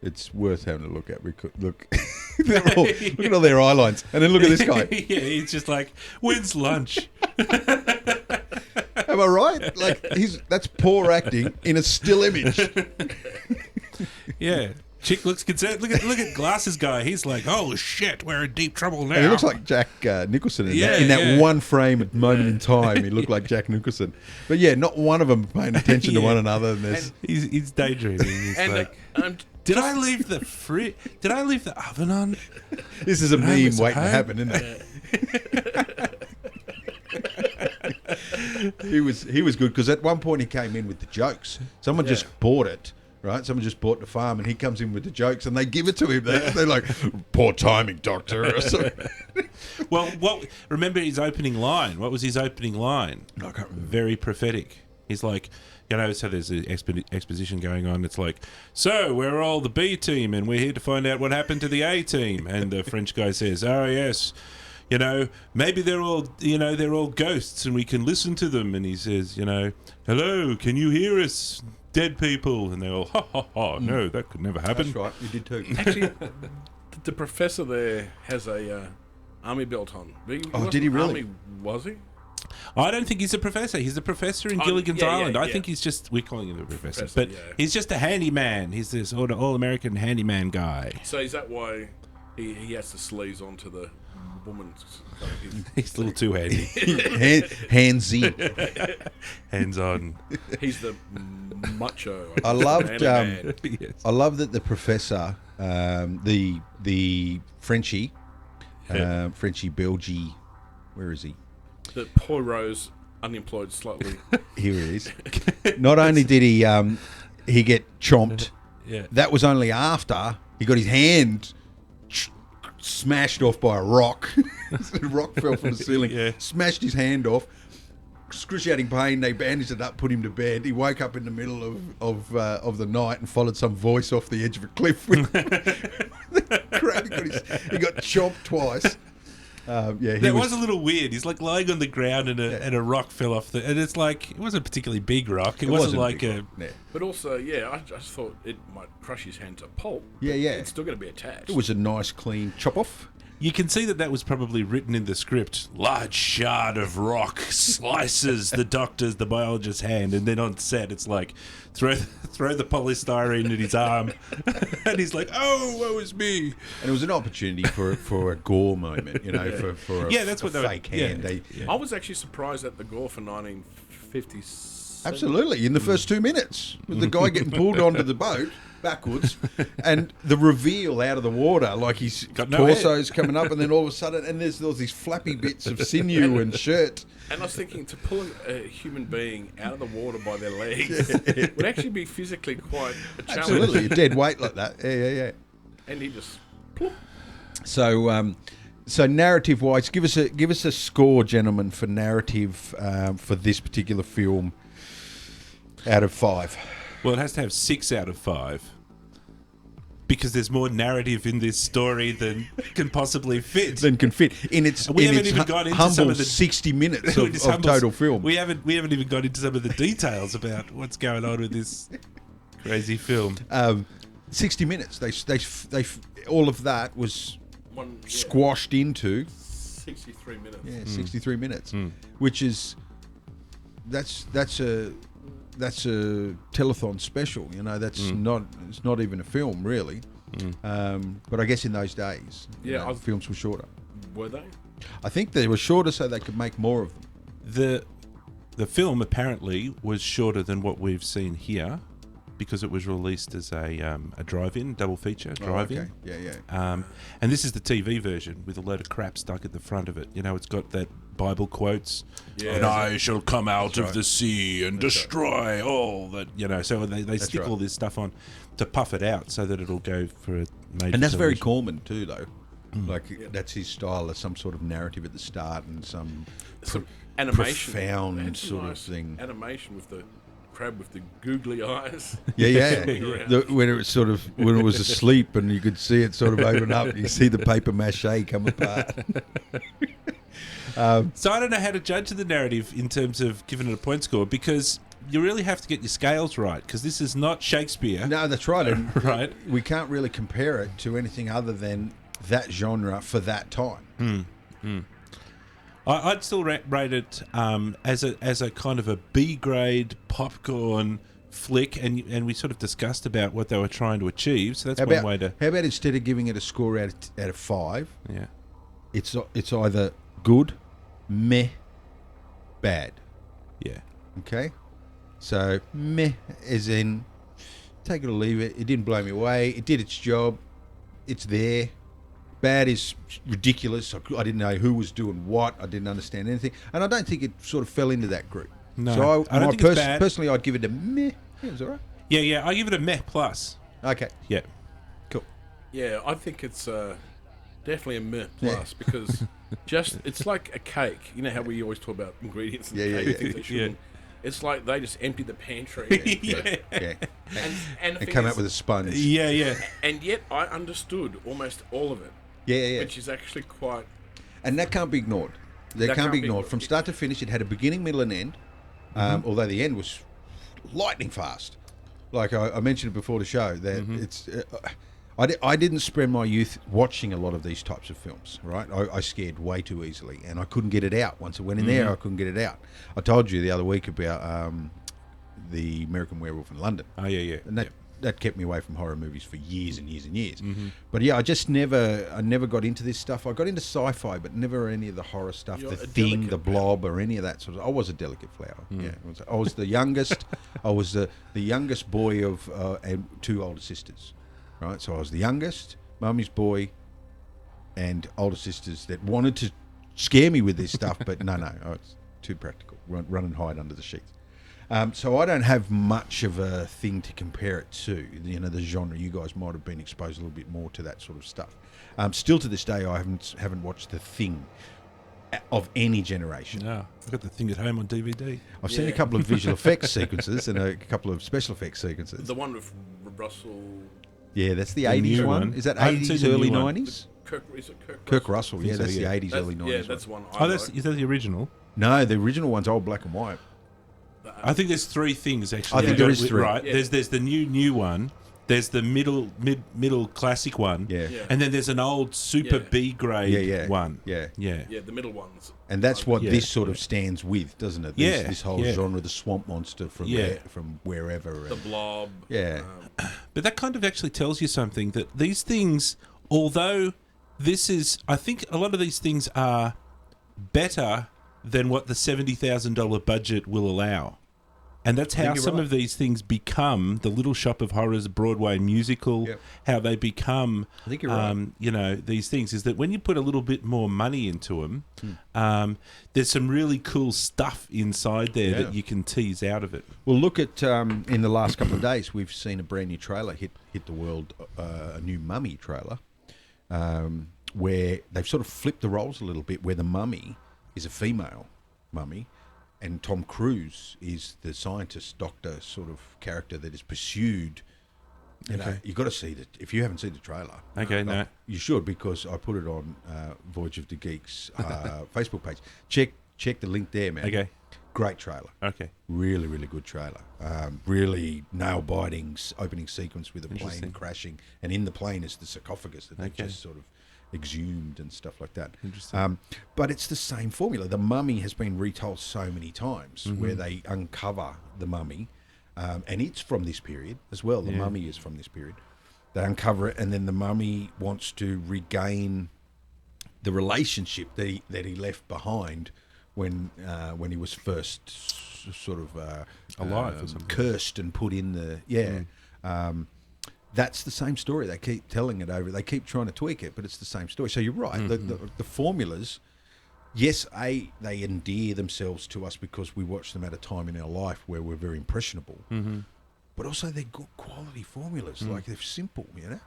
It's worth having a look at. Look at all their eye lines, and then look at this guy. Yeah, he's just like, when's lunch? Am I right? Like, that's poor acting in a still image. Yeah. Chick looks concerned. Look at Glasses guy. He's like, oh shit, we're in deep trouble now. And he looks like Jack Nicholson in that one frame moment in time. He looked like Jack Nicholson. But yeah, not one of them paying attention to one another. And he's daydreaming. He's like, did I leave the oven on? This is a meme waiting to happen, isn't it? He was good because at one point he came in with the jokes. Someone just bought it, right? Someone just bought the farm, and he comes in with the jokes, and they give it to him. They're like, "Poor timing, doctor." Well, remember his opening line? What was his opening line? I can't remember. Very prophetic. He's like, so there's an exposition going on. It's like, so we're all the B team, and we're here to find out what happened to the A team. And the French guy says, oh yes, maybe they're all ghosts, and we can listen to them. And he says, hello, can you hear us, dead people? And they're all, ha ha ha, no, that could never happen. That's right, you did too. Actually, the professor there has a army belt on. Did he really? Army, was he? I don't think he's a professor. He's a professor in Gilligan's Island. I think he's just, we're calling him a professor. But he's just a handyman. He's this all-American handyman guy. So is that why he has to sleaze onto the woman's... He's a little too handy. Handsy. Hands-on. He's the macho. I loved... Yes. I love that the professor, the Frenchie, Frenchie Belgie, where is he? That Poirot's unemployed slightly. Here he is. Not only did he get chomped, that was only after he got his hand smashed off by a rock. The rock fell from the ceiling, smashed his hand off. Excruciating pain. They bandaged it up, put him to bed. He woke up in the middle of the night and followed some voice off the edge of a cliff. With the crab. He got chomped twice. That was a little weird. He's like lying on the ground and a rock fell off and it's like, it wasn't a particularly big rock. It wasn't like a... But also, I just thought it might crush his hand to pulp. Yeah. It's still going to be attached. It was a nice, clean chop off. You can see that was probably written in the script. Large shard of rock slices the the biologist's hand, and then on set it's like, throw the polystyrene at his arm, and he's like, "Oh, woe is me!" And it was an opportunity for a gore moment, for that's what they fake hand. I was actually surprised at the gore for 1950s. Absolutely, in the first 2 minutes, with the guy getting pulled onto the boat backwards, and the reveal out of the water, like his torso's coming up, and then all of a sudden, and there's these flappy bits of sinew and shirt. And I was thinking, to pull a human being out of the water by their legs would actually be physically quite a challenge. Absolutely, a dead weight like that. Yeah. And he just plop. So narrative-wise, give us a score, gentlemen, for narrative for this particular film out of 5. Well, it has to have 6 out of 5. Because there's more narrative in this story than can possibly fit. In its humble 60 minutes of total film. We haven't even got into some of the details about what's going on with this crazy film. 60 minutes. They all of that was squashed into 63 minutes. Yeah, 63 minutes, which is that's a telethon special. It's not even a film really. But I guess in those days, films were shorter. Were they? I think they were shorter so they could make more of them. The film apparently was shorter than what we've seen here, because it was released as a drive-in, double feature drive-in. Oh, okay. Yeah. And this is the TV version with a load of crap stuck at the front of it. It's got that Bible quotes. Yeah, and I shall come out of the sea and destroy all that. So they stick all this stuff on to puff it out so that it'll go for a major. And that's very Corman too, though. That's his style. There's some sort of narrative at the start and some animation, profound sort of thing. Animation with the crab with the googly eyes. Yeah. When it was asleep and you could see it sort of open up, you see the paper mache come apart. So I don't know how to judge the narrative in terms of giving it a point score, because you really have to get your scales right, because this is not Shakespeare. No, that's right. And right. We can't really compare it to anything other than that genre for that time. I'd still rate it as a kind of a B grade popcorn flick, and we sort of discussed about what they were trying to achieve. So that's one way to. How about instead of giving it a score out of 5? Yeah, it's either good, meh, bad. Yeah. Okay. So meh, as in take it or leave it. It didn't blow me away. It did its job. It's there. Bad is ridiculous. I didn't know who was doing what. I didn't understand anything, and I don't think it sort of fell into that group. No, so I don't think it's bad. Personally, I'd give it a meh. Yeah, it was all right. Yeah. I give it a meh plus. Okay. Yeah. Cool. Yeah, I think it's definitely a meh plus because it's like a cake. You know how we always talk about ingredients in cake. Yeah. It's like they just emptied the pantry. And come out with a sponge. Yeah. And yet I understood almost all of it. Yeah. Which is actually quite... And that can't be ignored. That can't be ignored. From start to finish, it had a beginning, middle, and end. Although the end was lightning fast. Like I mentioned it before the show, that it's... I didn't spend my youth watching a lot of these types of films, right? I scared way too easily, and I couldn't get it out. Once it went in there, I couldn't get it out. I told you the other week about the American Werewolf in London. Oh, yeah. And that kept me away from horror movies for years and years and years. But yeah, I never got into this stuff. I got into sci-fi, but never any of the horror stuff, The Thing, The Blob, or any of that sort of... I was a delicate flower. Yeah, I was the youngest. I was the youngest boy of and 2 older sisters. Right, so I was the youngest, mummy's boy, and older sisters that wanted to scare me with this stuff, but no, it's too practical. Run and hide under the sheets. So I don't have much of a thing to compare it to. The genre. You guys might have been exposed a little bit more to that sort of stuff. Still to this day, I haven't watched The Thing of any generation. No, I've got The Thing at home on DVD. I've seen a couple of visual effects sequences and a couple of special effects sequences. The one with Russell... Yeah, that's the 80s one. Is that 80s, early 90s? Kirk Russell, yeah, that's the 80s, early 90s. Yeah, that's one. Is that the original? No, the original one's old black and white. I think there's 3 things actually. I think there is 3. Right, Yeah. there's the new one, There's the middle classic one, Yeah. Yeah. and then there's an old super Yeah. B grade one. Yeah. Yeah. Yeah, the middle ones. And that's what Yeah. this sort of stands with, doesn't it? Yeah, This whole yeah. genre, the swamp monster from Yeah. from wherever. The blob. Yeah. But that kind of actually tells you something, that these things, although this is, I think a lot of these things are better than what the $70,000 budget will allow. And that's how you're some right. of these things become the Little Shop of Horrors Broadway musical, Yep. how they become, I think you're right. you know, these things, is that when you put a little bit more money into them, there's some really cool stuff inside there Yeah. that you can tease out of it. Well, look at in the last couple of days, we've seen a brand new trailer hit the world, a new Mummy trailer, where they've sort of flipped the roles a little bit, where the mummy is a female mummy, and Tom Cruise is the scientist, doctor sort of character that is pursued. You know, you've got to see that. If you haven't seen the trailer, Okay, no. you should, because I put it on Voyage of the Geek's Facebook page. Check the link there, man. Okay. Great trailer. Okay. Really, really good trailer. Really nail-biting opening sequence with a plane Interesting. crashing, and in the plane is the sarcophagus that they Okay. just sort of exhumed and stuff like that. Interesting. But it's the same formula. The Mummy has been retold so many times, Mm-hmm. where they uncover the mummy, and it's from this period as well. The mummy is from this period. They uncover it, and then the mummy wants to regain the relationship that he left behind when he was first sort of Alive or something. cursed and put in the that's the same story. They keep telling it over. They keep trying to tweak it, but it's the same story. So you're right. The formulas, yes, they endear themselves to us because we watch them at a time in our life where we're very impressionable. But also they're good quality formulas. Like, they're simple, you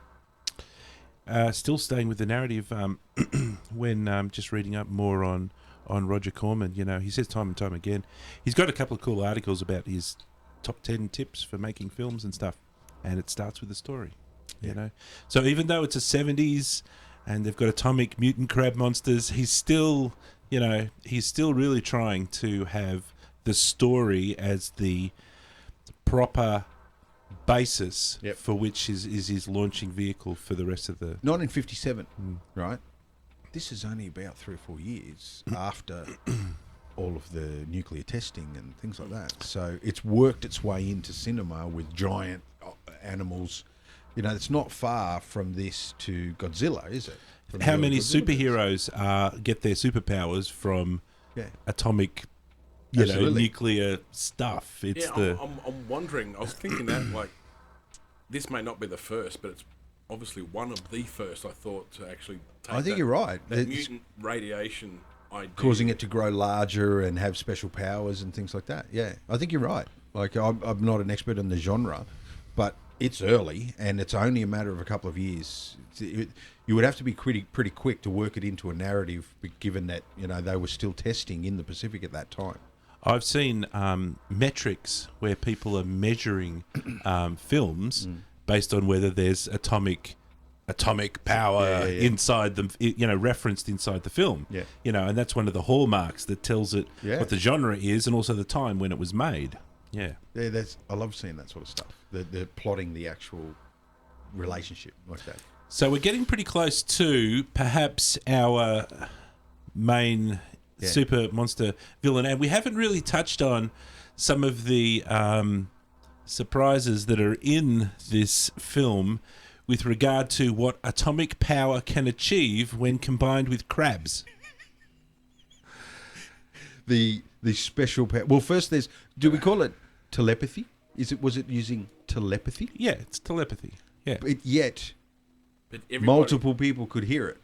know. Still staying with the narrative, when just reading up more on Roger Corman, you know, he says time and time again, he's got a couple of cool articles about his top 10 tips for making films and stuff, and it starts with a story, you know. So even though it's a 70s and they've got atomic mutant crab monsters, he's still really trying to have the story as the proper basis for which is his launching vehicle for the rest of the... 1957, right? This is only about 3 or 4 years after all of the nuclear testing and things like that. So it's worked its way into cinema with giant animals. You know, it's not far from this to Godzilla, is it? From How the many Godzilla movies. superheroes get their superpowers from Yeah. atomic, you know, Absolutely. nuclear stuff? It's Yeah, I'm wondering. I was thinking that, like, this may not be the first, but it's obviously one of the first, I thought, to actually take I think you're right. that It's mutant radiation idea. causing it to grow larger and have special powers and things like that. Yeah, I think you're right. Like, I'm not an expert in the genre, but it's early, and it's only a matter of a couple of years. You would have to be pretty quick to work it into a narrative, given that, you know, they were still testing in the Pacific at that time. I've seen metrics where people are measuring films based on whether there's atomic power inside them, you know, referenced inside the film. Yeah. You know, and that's one of the hallmarks that tells it Yeah. what the genre is and also the time when it was made. Yeah. Yeah, I love seeing that sort of stuff. They're plotting the actual relationship like that. So we're getting pretty close to perhaps our main super monster villain, and we haven't really touched on some of the surprises that are in this film with regard to what atomic power can achieve when combined with crabs. The special power. Well, first do we call it telepathy? Was it using telepathy? Yeah, it's telepathy. Yeah. But yet But everybody, multiple people could hear it.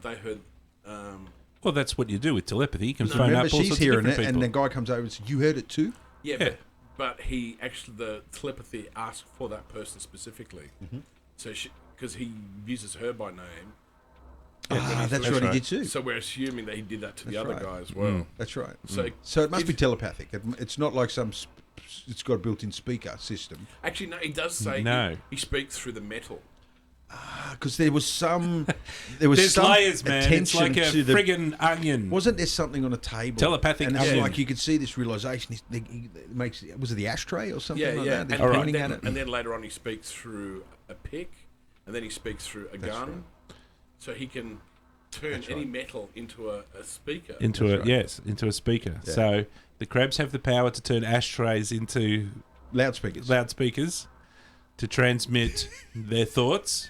they heard. Well, that's what you do with telepathy. You can phone Remember, up all she's sorts hearing of it, different and people. the guy comes over and says, "You heard it too?" Yeah, Yeah. But he actually, the telepathy asked for that person specifically. So because he uses her by name. That's right, he did too. So we're assuming that he did that to the That's other right. guy as well. That's right. So it must if- be telepathic. It's not like it's got a built-in speaker system. Actually, no, he does say No. he speaks through the metal. because there was some There's some layers, man. It's like a to the, friggin' onion. wasn't there something on a table? Telepathic and it's onion. like you could see this realization. He makes, was it the ashtray or something like that? And, He's All pointing then, at it. and then later on he speaks through a pick, and then he speaks through a gun, right. so he can turn any metal into a speaker. Into a speaker. Yeah. So the crabs have the power to turn ashtrays into loudspeakers, to transmit their thoughts.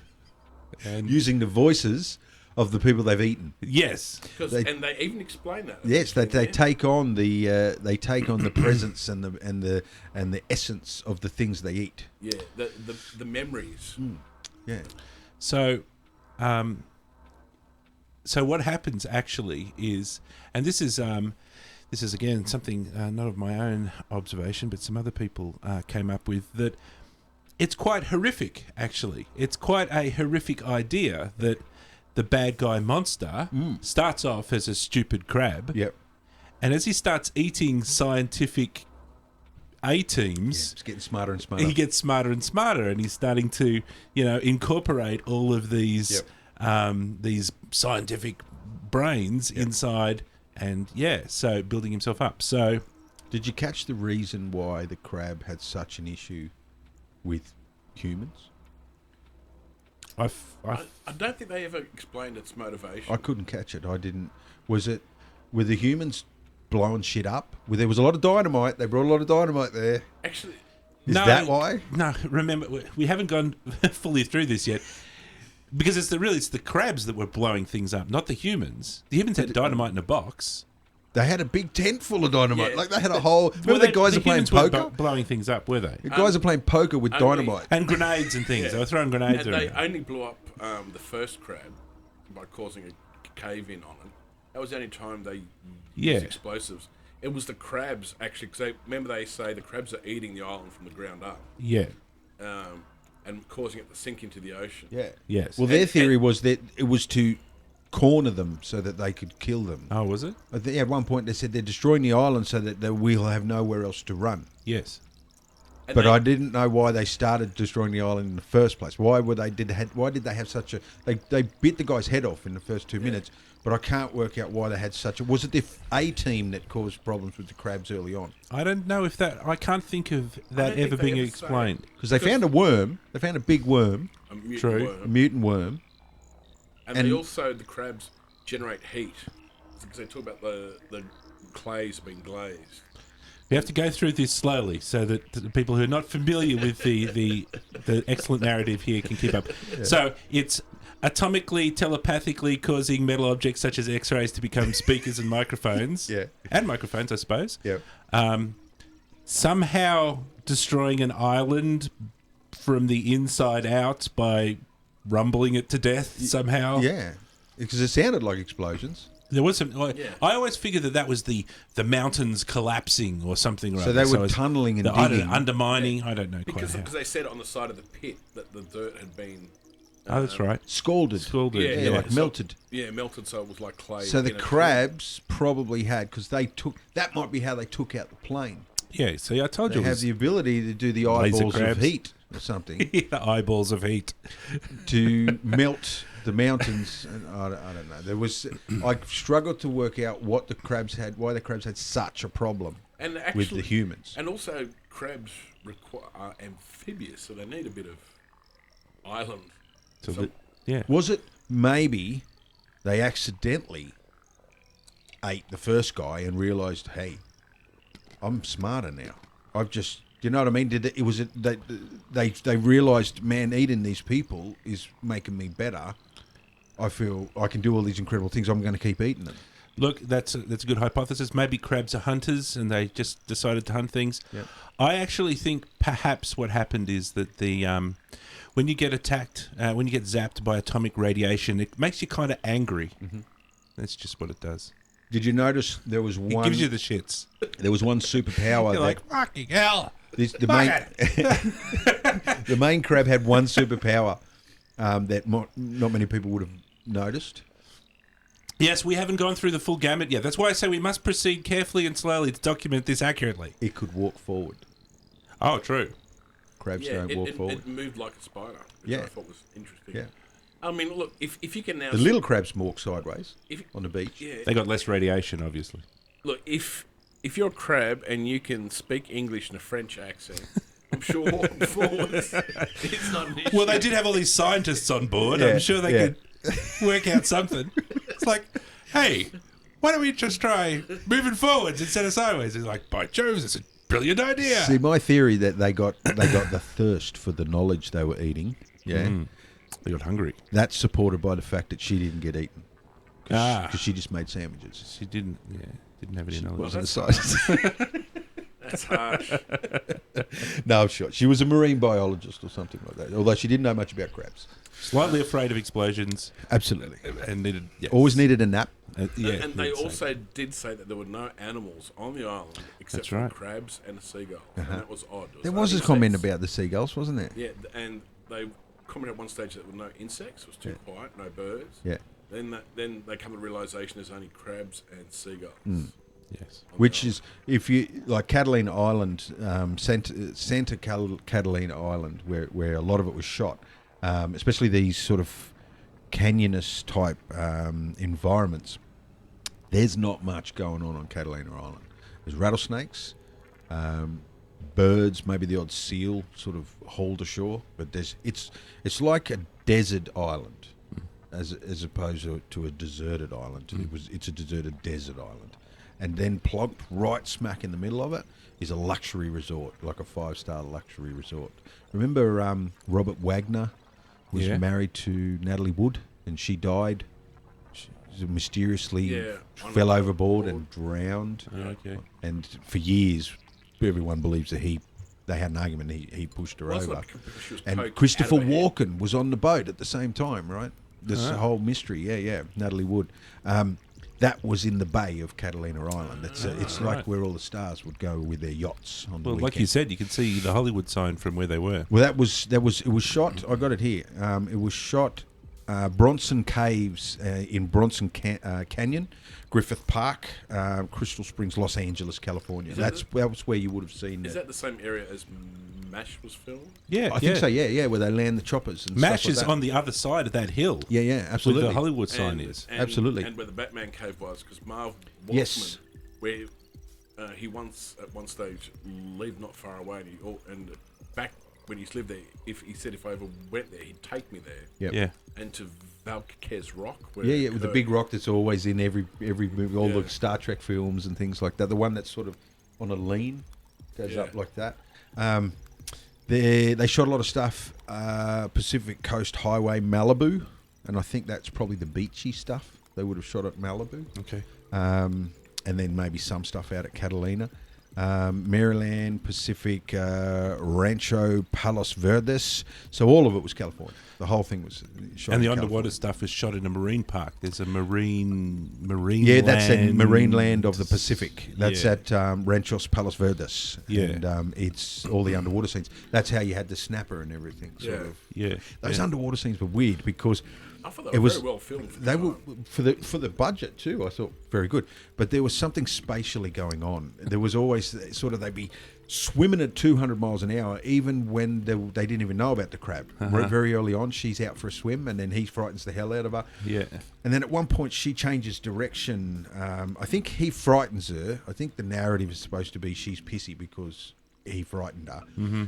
And using the voices of the people they've eaten. yes, And they even explain that. Yes, they take on the presence and the essence of the things they eat. Yeah, the memories. Yeah. So, so what happens actually is, and this is again something not of my own observation, but some other people came up with, that it's quite horrific. Actually, it's quite a horrific idea that the bad guy monster starts off as a stupid crab. Yep. And as he starts eating scientific A-teams, It's getting smarter and smarter. he gets smarter and smarter, and he's starting to, incorporate all of these scientific brains inside, and so building himself up. So, Did you catch the reason why the crab had such an issue with humans? I don't think they ever explained its motivation. I couldn't catch it. I didn't. Were the humans blowing shit up? There was a lot of dynamite. They brought a lot of dynamite there. Actually, Is that why? No, remember, we haven't gone fully through this yet. Because it's the crabs that were blowing things up, not the humans. The humans had dynamite in a box. They had a big tent full of dynamite. Yeah. Like they had a whole. Remember the guys are playing humans weren't poker. blowing things up, were they? The guys are playing poker with only- dynamite. And grenades and things. They were throwing grenades and they around. only blew up the first crab by causing a cave-in on it. That was the only time they used explosives. It was the crabs, actually, because remember they say the crabs are eating the island from the ground up. Yeah. And causing it to sink into the ocean. Yeah. Yes. Well, their theory was that it was to corner them so that they could kill them. Oh, was it? I think at one point they said they're destroying the island so that we'll have nowhere else to run. Yes. And But I didn't know why they started destroying the island in the first place. Why did they have such a? They bit the guy's head off in the first 2 minutes, but I can't work out why they had such a. Was it the A team that caused problems with the crabs early on? I don't know if that. I can't think of that don't ever think they being ever explained. Because they found a worm. They found a big worm, a mutant True. a worm. mutant worm. And they also, the crabs generate heat. Because they talk about the clays being glazed. We have to go through this slowly so that the people who are not familiar with the excellent narrative here can keep up. Yeah. So it's atomically, telepathically causing metal objects such as X-rays to become speakers and microphones. Yeah. And microphones, I suppose. Yeah. Somehow destroying an island from the inside out by rumbling it to death somehow. Yeah. Because it sounded like explosions. There was some. I always figured that was the mountains collapsing or something. So they were tunneling and digging, undermining. Yeah. I don't know because quite how. Because they said on the side of the pit that the dirt had been. Oh, that's right. Scalded. Yeah, like melted. Melted. So it was like clay. So the crabs probably had, because that might be how they took out the plane. Yeah. See, I told They you. have the ability to do the eyeballs of heat or something. The eyeballs of heat to melt the mountains. And I don't know. I struggled to work out why the crabs had such a problem with the humans. And also, crabs are amphibious, so they need a bit of island. Was it maybe they accidentally ate the first guy and realised, hey, I'm smarter now. I've just, you know what I mean? They realised, man, eating these people is making me better. I feel I can do all these incredible things. I'm going to keep eating them. Look, that's a good hypothesis. Maybe crabs are hunters and they just decided to hunt things. Yep. I actually think perhaps what happened is that when you get attacked, when you get zapped by atomic radiation, it makes you kind of angry. Mm-hmm. That's just what it does. Did you notice there was one? It gives you the shits. There was one superpower. You're like, fucking hell. The main crab had one superpower that not many people would have noticed. Yes, we haven't gone through the full gamut yet. That's why I say we must proceed carefully and slowly to document this accurately. It could walk forward. Oh, true. Crabs don't walk forward. It moved like a spider, which I thought was interesting. Yeah. I mean, look, if you can now... The little crabs walk sideways on the beach. Yeah, They got less radiation, obviously. look, if you're a crab and you can speak English in a French accent, I'm sure walking forwards, it's not an issue. Well, they did have all these scientists on board. Yeah, I'm sure they could work out something. It's like, hey, why don't we just try moving forwards instead of sideways? It's like, by Jove, it's a brilliant idea. See, my theory that they got the thirst for the knowledge they were eating. Yeah, They got hungry. that's supported by the fact that she didn't get eaten because Ah, she just made sandwiches. she didn't have any knowledge. Well, On the side. That's harsh. No, I'm sure she was a marine biologist or something like that. Although she didn't know much about crabs. Slightly afraid of explosions Absolutely, and needed always needed a nap. And they also did say that there were no animals on the island except That's for right. crabs and a seagull. And that was odd. There was a comment insects. about the seagulls, wasn't there? Yeah, and they commented at one stage that there were no insects. It was too quiet, no birds. Yeah. Then they come to the realisation there's only crabs and seagulls. Yes. Which is, if you like Catalina Island, Santa Catalina Island, where a lot of it was shot, especially these sort of canyonous type environments. There's not much going on Catalina Island. There's rattlesnakes, birds, maybe the odd seal sort of hauled ashore, but it's like a desert island, as opposed to a deserted island. It's a deserted desert island. And then plonked right smack in the middle of it is a luxury resort, like a 5-star luxury resort. Remember Robert Wagner was married to Natalie Wood, and she died. She mysteriously fell overboard and drowned. Oh, okay. And for years, everyone believes that they had an argument. He pushed her over. And Christopher Walken was on the boat at the same time, right? This whole mystery. Yeah. Natalie Wood. That was in the bay of Catalina Island. It's like where all the stars would go with their yachts on the weekend. Like you said, you can see the Hollywood sign from where they were. Well, it was shot. I got it here. It was shot Bronson Caves in Bronson Canyon, Griffith Park, Crystal Springs, Los Angeles, California. That was where you would have seen. Is that the same area as MASH was filmed? Yeah, I think so. Yeah, where they land the choppers. And MASH stuff like is that. on the other side of that hill. Yeah, absolutely. Where the Hollywood sign is. Absolutely. And where the Batman cave was, because Marv Wolfman, Yes. where he once at one stage lived not far away, and back when he lived there, if I ever went there, he'd take me there. Yep. Yeah. And to Valquez Rock. Where With the big rock that's always in every movie, all the Star Trek films and things like that. The one that's sort of on a lean, goes up like that. They shot a lot of stuff, Pacific Coast Highway, Malibu, and I think that's probably the beachy stuff they would have shot at Malibu. Okay. And then maybe some stuff out at Catalina. Maryland, Pacific, Rancho Palos Verdes. So all of it was California. The whole thing was shot And the in underwater California. stuff is shot in a marine park. There's a marine Yeah, land. that's a marine land of the Pacific. That's Yeah. at Ranchos Palos Verdes. Yeah. And it's all the underwater scenes. That's how you had the snapper and everything. Sort of. Yeah. Those underwater scenes were weird because I thought they it were was very well filmed. For they the were time. for the budget too. I thought very good, but there was something spatially going on. There was always sort of they'd be swimming at 200 miles an hour, even when they didn't even know about the crab. Very early on, she's out for a swim, and then he frightens the hell out of her. Yeah. And then at one point, she changes direction. I think he frightens her. I think the narrative is supposed to be she's pissy because he frightened her,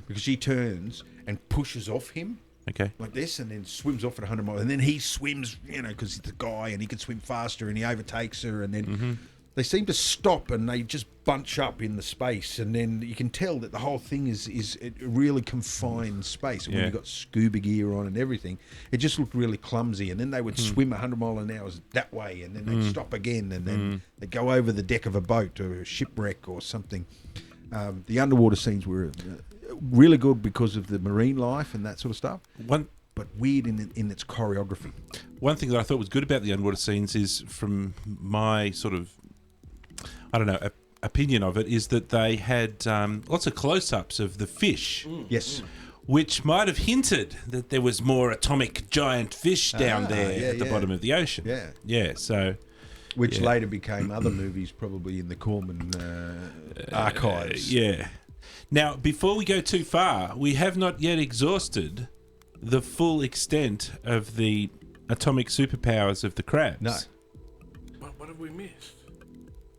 because she turns and pushes off him. Okay. Like this, and then swims off at 100 miles, and then he swims, because he's the guy, and he can swim faster, and he overtakes her, and then they seem to stop, and they just bunch up in the space, and then you can tell that the whole thing is a really confined space. When Yeah. you got scuba gear on and everything, it just looked really clumsy, and then they would swim 100 miles an hour that way, and then they'd stop again, and then they'd go over the deck of a boat or a shipwreck or something. The underwater scenes were really good because of the marine life and that sort of stuff, but weird in its choreography. One thing that I thought was good about the underwater scenes is, from my sort of, I don't know, opinion of it, is that they had lots of close-ups of the fish. Yes. Which might have hinted that there was more atomic giant fish down there at the bottom of the ocean. Yeah. Yeah, so... Which later became other movies, probably in the Corman archives. Yeah. Now, before we go too far, we have not yet exhausted the full extent of the atomic superpowers of the crabs. No. What have we missed?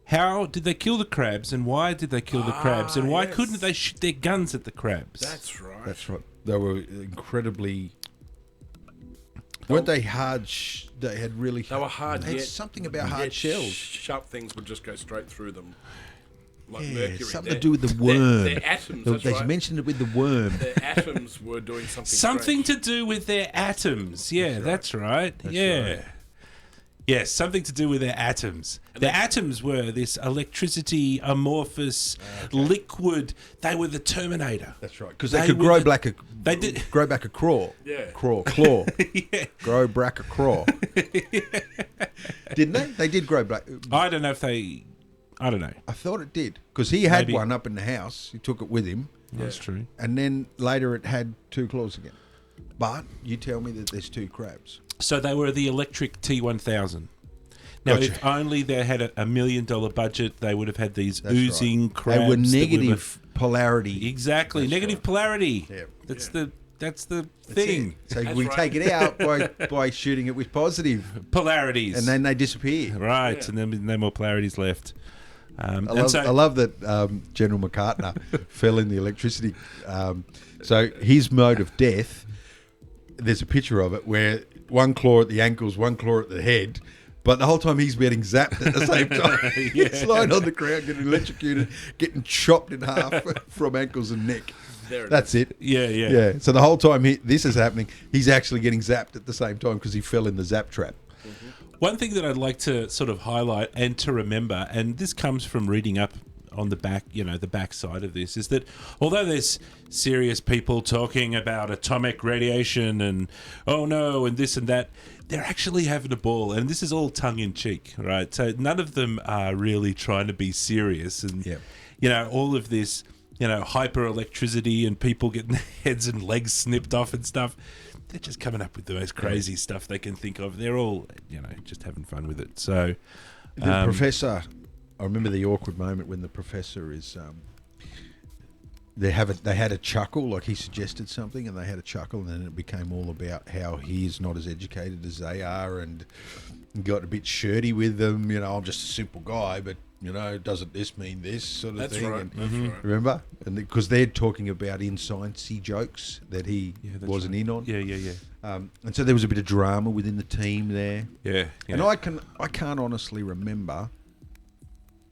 How did they kill the crabs, and why did they kill the crabs, and why yes. couldn't they shoot their guns at the crabs? That's right. That's right. They were incredibly. Weren't they hard? They had really. They were hard. They had yet- something about hard yet shells. Sharp things would just go straight through them. Like Yeah, mercury. something to do with the worm. Their atoms. That's They right. mentioned it with the worm. Their atoms were doing something. Something strange. to do with their atoms. Yeah, that's right. Yeah. right. Yes, something to do with their atoms. The atoms were this electricity amorphous liquid. They were the Terminator. That's right. Because they They could were grow the- back a. they did- grow back a claw. Yeah. Claw. Yeah. Grow back a claw. Didn't they? They did grow back. I don't know if they. I don't know. I thought it did because he had Maybe. one up in the house. He took it with him, That's true. and then later it had two claws again. But you tell me that there's two crabs. So they were the electric T-1000. Now, Gotcha. if only they had a $1 million budget, they would have had these That's oozing right. crabs. They were that negative polarity. Exactly, That's negative right. polarity. Yeah. That's Yeah. the thing. So That's we right. take it out by shooting it with positive, Polarities. and then they disappear. right, Yeah. and then no more polarities left. I love that General MacArthur fell in the electricity. So his mode of death, there's a picture of it where one claw at the ankles, one claw at the head, but the whole time he's getting zapped at the same time. He's lying on the ground, getting electrocuted, getting chopped in half from ankles and neck. There it That's it. Yeah. Yeah. So the whole time this is happening, he's actually getting zapped at the same time because he fell in the zap trap. One thing that I'd like to sort of highlight and to remember, and this comes from reading up on the back, the back side of this, is that although there's serious people talking about atomic radiation and oh no and this and that, they're actually having a ball, and this is all tongue in cheek, right? So none of them are really trying to be serious, and all of this, hyper electricity and people getting their heads and legs snipped off and stuff. They're just coming up with the most crazy stuff they can think of. They're all, just having fun with it. So, The professor, I remember the awkward moment when the professor is, they had a chuckle, like he suggested something, and they had a chuckle, and then it became all about how he's not as educated as they are, and got a bit shirty with them. I'm just a simple guy, but doesn't this mean this sort of That's thing? right. And, That's right. remember, and because they're talking about in-sciencey jokes that he that's wasn't right. in on. Yeah. And so there was a bit of drama within the team there. Yeah. And I can't honestly remember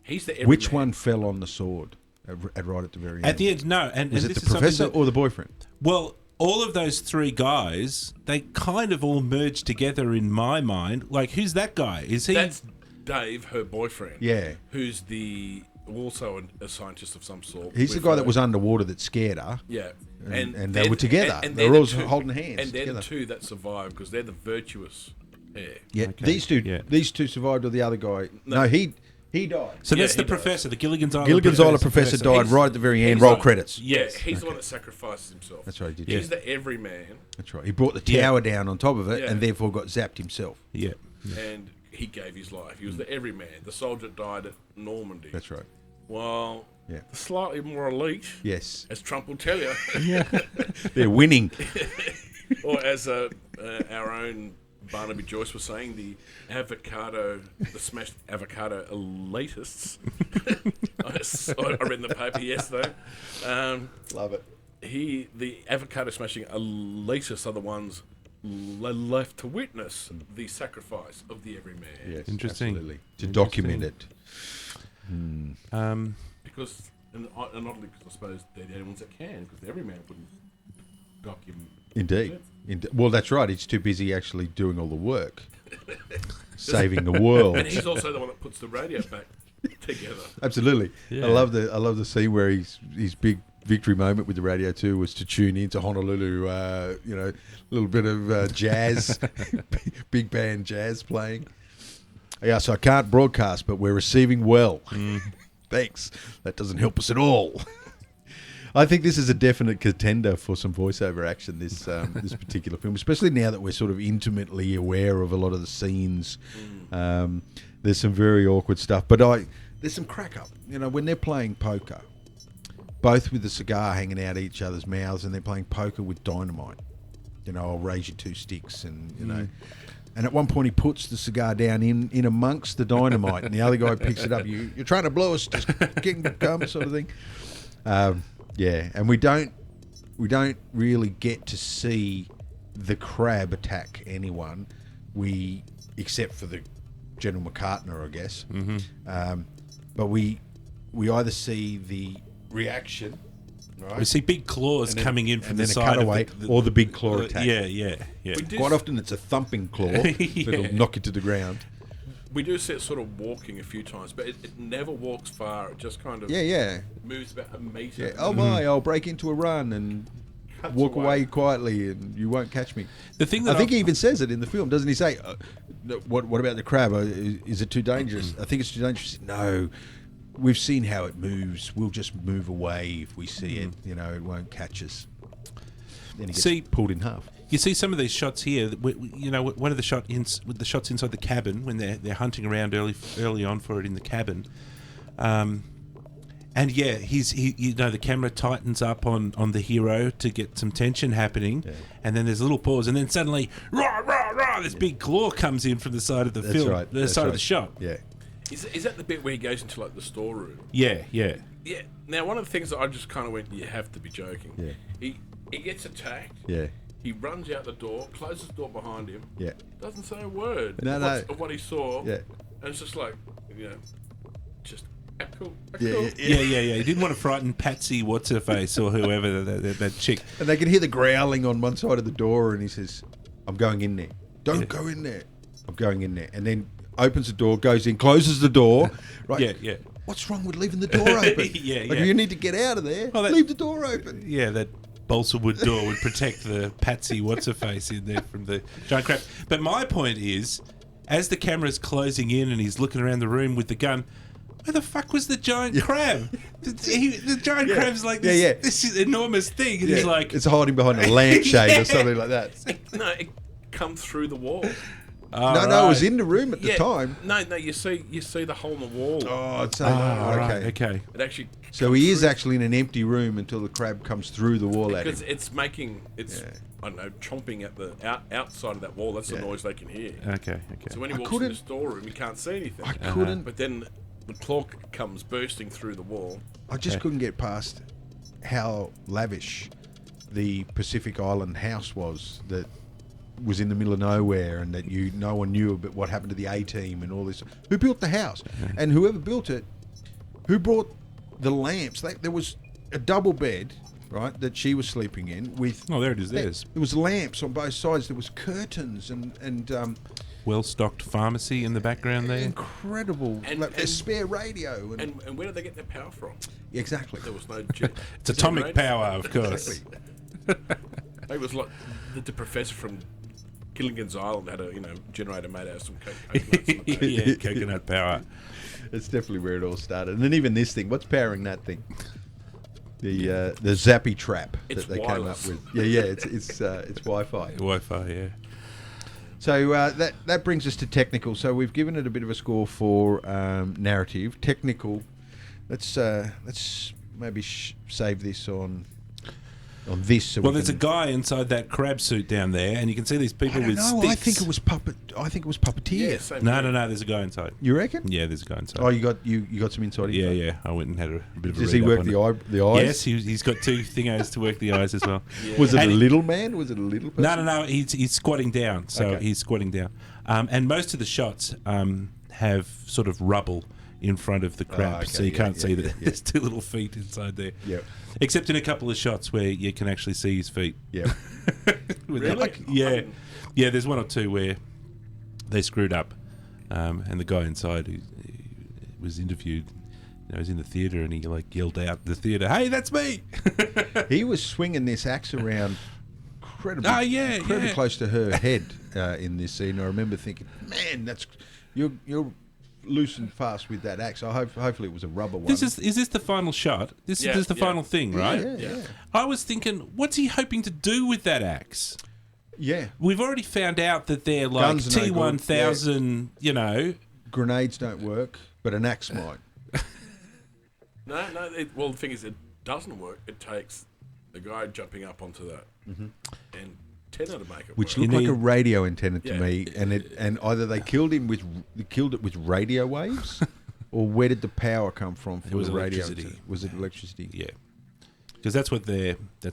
He's the which everyman. one fell on the sword right at the very end. At the end, no. And was and it this the is something professor that- or the boyfriend? Well, all of those three guys, they kind of all merged together in my mind. Like, who's that guy? Is he? That's Dave, her boyfriend. Yeah. Who's also a scientist of some sort. He's the with guy that her. was underwater that scared her. Yeah. And they they're- were together. and They they're were the all two- holding hands And they're together. the two that survive because they're the virtuous pair. Yeah, Okay. these two survived, or the other guy. No, he died. so Yeah, that's the he does. professor, the Gilligan's Island Gilligan's Island professor died He's- right at the very end. he's Roll the- credits. Yes, he's the one that sacrifices himself. That's right, he did. Yeah. He's the everyman, That's right. He brought the tower down on top of it, Yeah. and therefore got zapped himself. Yeah. and he gave his life. He was the everyman. The soldier died at Normandy. That's right. Well, Yeah. the slightly more elite, Yes, as Trump will tell you, they're winning. or as our own Barnaby Joyce was saying, the smashed avocado elitists. I read in the paper yesterday. Love it. The avocado smashing elitists are the ones left to witness the sacrifice of the everyman. Yes, Interesting. absolutely. To document it. Because, and not because I suppose they're the only ones that can, because the everyman wouldn't document. Indeed. Well, that's right. He's too busy actually doing all the work, saving the world. And he's also the one that puts the radio back together. Absolutely. Yeah. I love the scene where his big victory moment with the radio too was to tune in to Honolulu. A little bit of jazz, big band jazz playing. Yeah, so I can't broadcast, but we're receiving well. Thanks. That doesn't help us at all. I think this is a definite contender for some voiceover action, this particular film, especially now that we're sort of intimately aware of a lot of the scenes. There's some very awkward stuff, but there's some crack up. When they're playing poker, both with the cigar hanging out each other's mouths, and they're playing poker with dynamite. I'll raise you two sticks, and And at one point, he puts the cigar down in amongst the dynamite, and the other guy picks it up. You're trying to blow us, just getting come, sort of thing. And we don't really get to see the crab attack anyone. Except for the General McCartner, I guess. Mm-hmm. But we either see the reaction. Right. We see big claws coming in from the side cutaway, or the big claw attack. Yeah. Quite often it's a thumping claw that'll knock you to the ground. We do see it sort of walking a few times, but it never walks far. It just kind of moves about a metre. Yeah. Oh my! I'll break into a run and walk away quietly, and you won't catch me. The thing that I think he even says it in the film, doesn't he? Say, "What about the crab? Is it too dangerous? I think it's too dangerous." No. We've seen how it moves. We'll just move away if we see it. It won't catch us. Then he gets pulled in half. You see some of these shots here. One of the shots inside the cabin when they're hunting around early on for it in the cabin. And the camera tightens up on the hero to get some tension happening, and then there's a little pause, and then suddenly, rah, rah, rah, this big claw comes in from the side of the film, right. the side of the shot. Yeah. Is that the bit where he goes into like the storeroom? Yeah. Now, one of the things that I just kind of went, you have to be joking. Yeah. He gets attacked. Yeah. He runs out the door, closes the door behind him. Yeah. Doesn't say a word of what he saw. Yeah. And it's just like, just cool. Yeah. He didn't want to frighten Patsy what's her face or whoever that chick. And they can hear the growling on one side of the door, and he says, "I'm going in there. Don't go in there. I'm going in there." And then opens the door, goes in, closes the door. Right? Yeah. What's wrong with leaving the door open? You need to get out of there. Leave the door open. Yeah, that balsa wood door would protect the Patsy what's-her-face in there from the giant crab. But my point is, as the camera's closing in and he's looking around the room with the gun, where the fuck was the giant crab? The giant crab's like this is enormous thing, and he's like... It's hiding behind a lampshade or something like that. No, it comes through the wall. No, it was in the room at the time. No, you see the hole in the wall. Oh, okay. It actually. So he is actually in an empty room until the crab comes through the wall at him. Because I don't know, chomping at the outside of that wall. That's the noise they can hear. Okay. So when he walks in the storeroom, he can't see anything. I couldn't. But then the claw comes bursting through the wall. I just couldn't get past how lavish the Pacific Island house was that was in the middle of nowhere, and that no one knew about what happened to the A-team and all this. Who built the house? And whoever built it, who brought the lamps? There was a double bed, right, that she was sleeping in with... Oh, there it is. There was lamps on both sides. There was curtains and well-stocked pharmacy in the background there. Incredible. And a spare radio. And where did they get their power from? Exactly. There was no... It's atomic power, of course. It was like the professor from Gilligan's Island had a generator made out of some coconuts. Coconut power. That's definitely where it all started. And then even this thing, what's powering that thing? The Zappy trap that they wireless. came up with. Yeah, it's Wi-Fi. Wi-Fi, yeah. So that brings us to technical. So we've given it a bit of a score for narrative. Technical. Let's maybe save this on this. So there's a guy inside that crab suit down there, and you can see these people with sticks. I think it was puppeteer. Yeah, No. There's a guy inside. You reckon? Yeah, there's a guy inside. Oh, you got some inside. Yeah. I went and had a bit of a Does he work the eyes? Yes, he's got two thingos to work the eyes as well. Yeah. Was it a little man? Was it a little person? No. He's squatting down. So he's squatting down. And most of the shots have sort of rubble in front of the crab, so you can't see that there's two little feet inside there. Yeah. Except in a couple of shots where you can actually see his feet. Yeah. Really? Yeah. There's one or two where they screwed up, and the guy inside who was interviewed, was in the theatre, and he yelled out the theatre, "Hey, that's me!" He was swinging this axe around incredibly close to her head in this scene. I remember thinking, man, you're loose and fast with that axe. Hopefully it was a rubber one. Is this the final shot? This is the final thing, right? Yeah. I was thinking, what's he hoping to do with that axe? Yeah. We've already found out that they're like Guns are no good. T1000, Grenades don't work, but an axe might. No. The thing is, it doesn't work. It takes the guy jumping up onto that and antenna to make it which work. looked like a radio antenna to Yeah. me, and either they killed it with radio waves, or where did the power come from for was the radio? electricity. Was it electricity? Yeah, because that's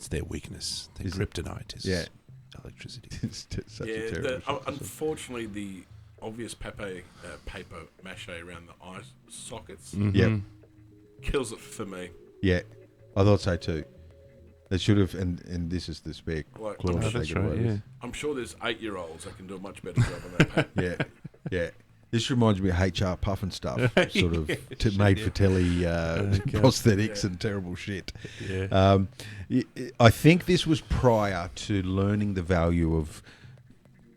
their weakness. Their kryptonite is electricity. It's such a Yeah, terrible shot. unfortunately, the obvious paper mache around the eye sockets Yep. kills it for me. Yeah, I thought so too. They should have, and this is the spec. Like, clause oh, they that's could right. have- Yeah. I'm sure there's 8-year-olds that can do a much better job on that paper. Yeah, yeah. This reminds me of HR puff and stuff, sort of made for telly prosthetics and terrible shit. Yeah. I think this was prior to learning the value of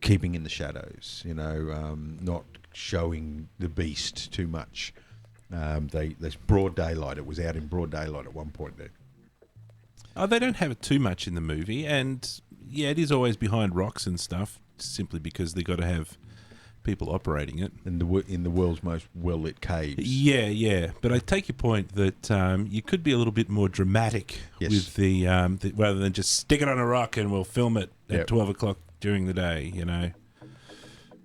keeping in the shadows. Not showing the beast too much. There's broad daylight. It was out in broad daylight at one point there. Oh, they don't have it too much in the movie, and yeah, it is always behind rocks and stuff, simply because they got to have people operating it. In the world's most well-lit caves. Yeah, but I take your point that you could be a little bit more dramatic with the rather than just stick it on a rock and we'll film it at 12 o'clock during the day.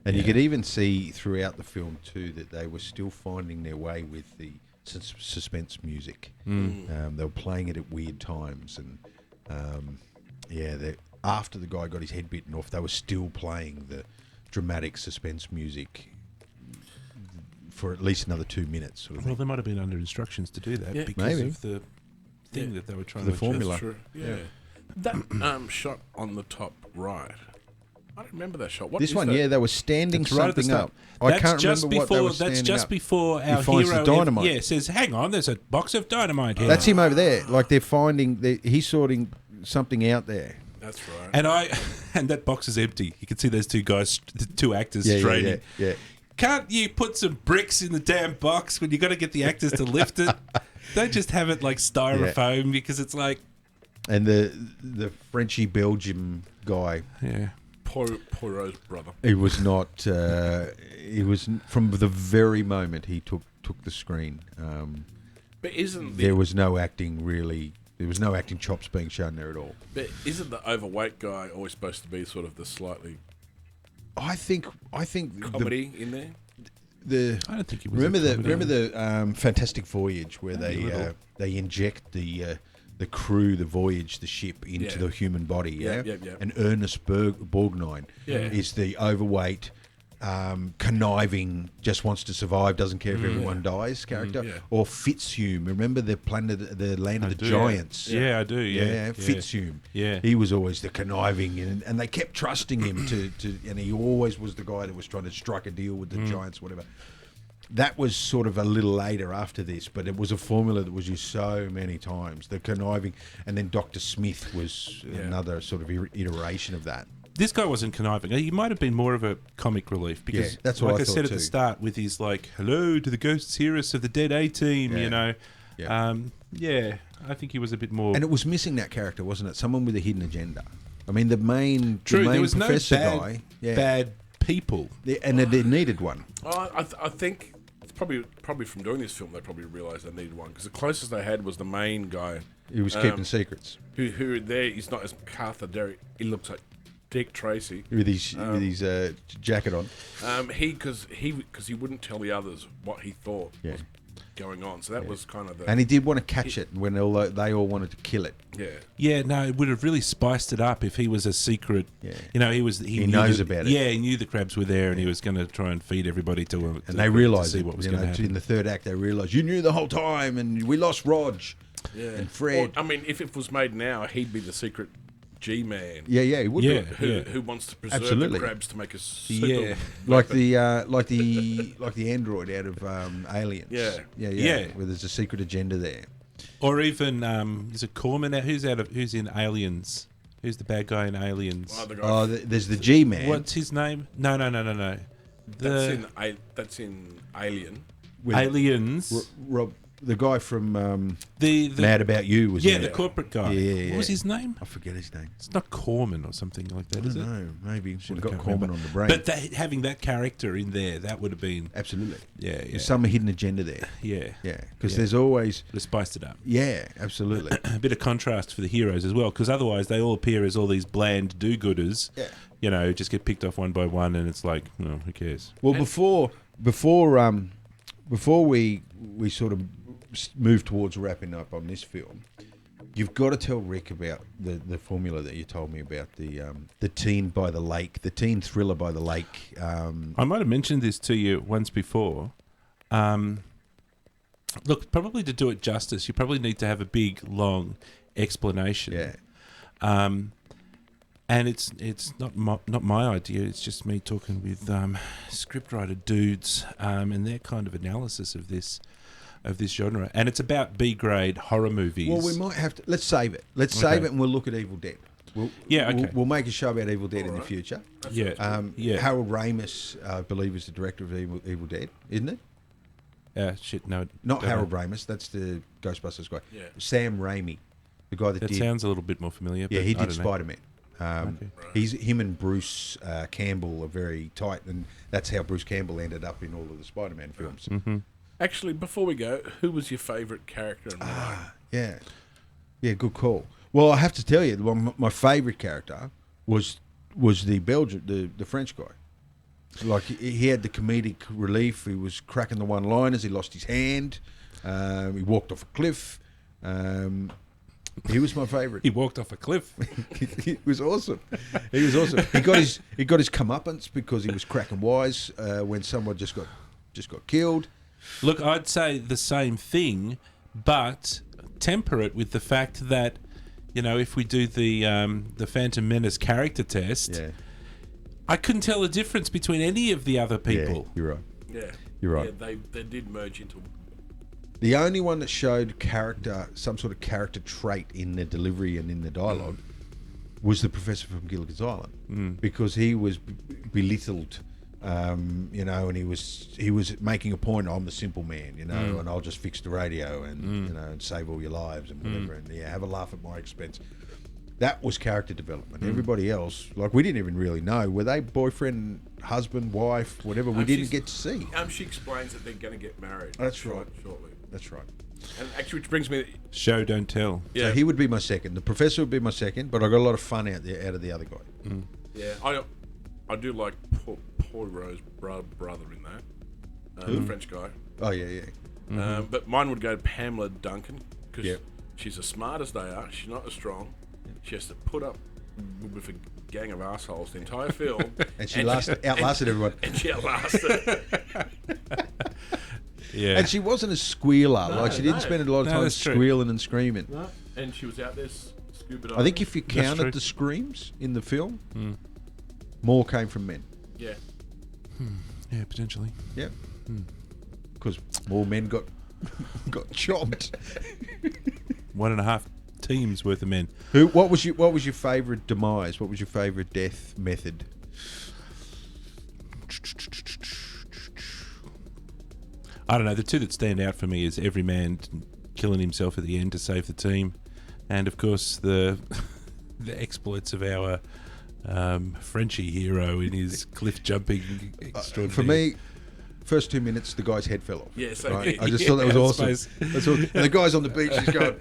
And you could even see throughout the film too that they were still finding their way with the suspense music. They were playing it at weird times, and after the guy got his head bitten off, they were still playing the dramatic suspense music for at least another 2 minutes. Sort of Well, thing. they might have been under instructions to do that Yeah. because Maybe. of the thing that they were trying The to formula. achieve. True. Yeah. That shot on the top right. I don't remember that shot. What This is one, that? they were standing That's right at the something start. up. I That's can't just remember before, what they were That's standing just up. before our finds the hero. dynamite. Says, "Hang on, there's a box of dynamite here." That's him over there. Like they're finding, he's sorting something out there. That's right. And that box is empty. You can see those two guys, the two actors Yeah, straining. yeah. Can't you put some bricks in the damn box when you got to get the actors to lift it? Don't just have it like styrofoam because it's like, And the Frenchy Belgium guy, yeah. Poirot's brother. he was not. He was from the very moment he took the screen. But isn't There was no acting really. There was no acting chops being shown there at all. but isn't the overweight guy always supposed to be sort of the slightly I think comedy in there? I don't think he was. remember the Fantastic Voyage where they inject the crew, the Voyage, the ship into the human body. Yeah. And Ernest Borgnine is the overweight, conniving, just wants to survive, doesn't care if everyone dies character. Or Fitzhume, remember the land of the giants? Yeah, I do. Yeah, Fitzhume. Yeah. He was always the conniving, and they kept trusting him to, and he always was the guy that was trying to strike a deal with the giants, whatever. That was sort of a little later after this, but it was a formula that was used so many times. The conniving, and then Dr. Smith was another sort of iteration of that. This guy wasn't conniving. He might have been more of a comic relief because, that's what like I I said thought at the too. start, with his like, "Hello to the ghosts, hear us of the dead A-team," Yeah. you know. Yeah. I think he was a bit more. And it was missing that character, wasn't it? Someone with a hidden agenda. I mean, the main there was no professor bad, guy, bad people. and it needed one. I think it's probably from doing this film they probably realised they needed one because the closest they had was the main guy He was keeping secrets who there he's not as MacArthur Derek. He looks like Dick Tracy with his jacket on. because he wouldn't tell the others what he thought was going on. So that was kind of the And he did want to catch it when they all wanted to kill it. Yeah, no, it would have really spiced it up if he was a secret. Yeah. You know, he knew knows about it. Yeah, he knew the crabs were there, and he was going to try and feed everybody to him. And they realised see what was going to happen. in the third act. They realised you knew the whole time, and we lost Rog and Fred. Or, I mean, if it was made now, he'd be the secret G-man. Yeah, he would. Yeah. be. Who wants to preserve Absolutely. the crabs to make a super Yeah. Like the android out of Aliens. Yeah. Where there's a secret agenda there. Or even is it Corman? Who's in Aliens? Who's the bad guy in Aliens? Oh, the guy. Oh, there's the G-man. What's his name? No. That's in Alien. with Aliens. Rob. the guy from the Mad About You was in the it. corporate guy. Yeah. What was his name? I forget his name. It's not Corman or something like that, is it? No, maybe we've I got can't Corman remember. on the brain. But having that character in there, that would have been Absolutely. yeah. There's some hidden agenda there. Yeah. Yeah, because there's always... Would have spiced it up. Yeah, absolutely. A bit of contrast for the heroes as well, because otherwise they all appear as all these bland do-gooders. Yeah. You know, just get picked off one by one, and it's like, no, who cares? Well, before we sort of move towards wrapping up on this film, you've got to tell Rick about the formula that you told me about, the teen by the lake, the teen thriller by the lake. I might have mentioned this to you once before. Look, probably to do it justice, you probably need to have a big, long explanation. Yeah. And it's not my idea. It's just me talking with scriptwriter dudes and their kind of analysis of this genre. And it's about B-grade horror movies. Well, we might have to... Let's save it. Let's save it and we'll look at Evil Dead. We'll make a show about Evil Dead in the future. Yeah. Harold Ramis, I believe, is the director of Evil Dead, isn't it? No. Not Harold Ramis. That's the Ghostbusters guy. Yeah. Sam Raimi, the guy that That did... sounds a little bit more familiar. Yeah, but he I did don't know. Spider-Man. Him and Bruce Campbell are very tight, and that's how Bruce Campbell ended up in all of the Spider-Man films. Mm-hmm. Actually, before we go, who was your favourite character in the Yeah, good call. Well, I have to tell you, my favourite character was the Belgian, the French guy. Like he had the comedic relief. He was cracking the one-liners. He lost his hand. He walked off a cliff. He was my favourite. He walked off a cliff. He was awesome. He was awesome. He got his comeuppance because he was cracking wise when someone just got killed. Look, I'd say the same thing, but temper it with the fact that, you know, if we do the Phantom Menace character test, I couldn't tell the difference between any of the other people. Yeah, you're right. Yeah. You're right. Yeah, they did merge into... The only one that showed some sort of character trait in the delivery and in the dialogue was the professor from Gilligan's Island, because he was belittled, you know, and he was making a point. I'm the simple man, you know, and I'll just fix the radio and you know and save all your lives and whatever, and have a laugh at my expense. That was character development. Everybody else, like, we didn't even really know, were they boyfriend, husband, wife, whatever. We didn't get to see. She explains that they're going to get married. That's right. Shortly. That's right. And actually, which brings me... Show, don't tell. Yeah. So he would be my second. The professor would be my second, but I got a lot of fun out of the other guy. Yeah, I do like Poirot's brother in that. The French guy. Oh, yeah. But mine would go to Pamela Duncan, because she's as smart as they are. She's not as strong. She has to put up with a gang of assholes the entire film. And she outlasted everyone. And she outlasted. Yeah. And she wasn't a squealer. Like, she didn't spend a lot of time that's true. squealing and screaming. No. And she was out there scuba diving. I think if you That's counted true. the screams in the film, more came from men. Yeah. Yeah, potentially. Yeah. Because more men got chopped. 1.5 teams worth of men. What was your favourite demise? What was your favourite death method? I don't know. The two that stand out for me is every man killing himself at the end to save the team, and of course the exploits of our Frenchie hero in his cliff jumping extraordinary. For me, first 2 minutes, the guy's head fell off. Yeah, so right? I just thought that was awesome. suppose. That's all. And the guy's on the beach, he's going,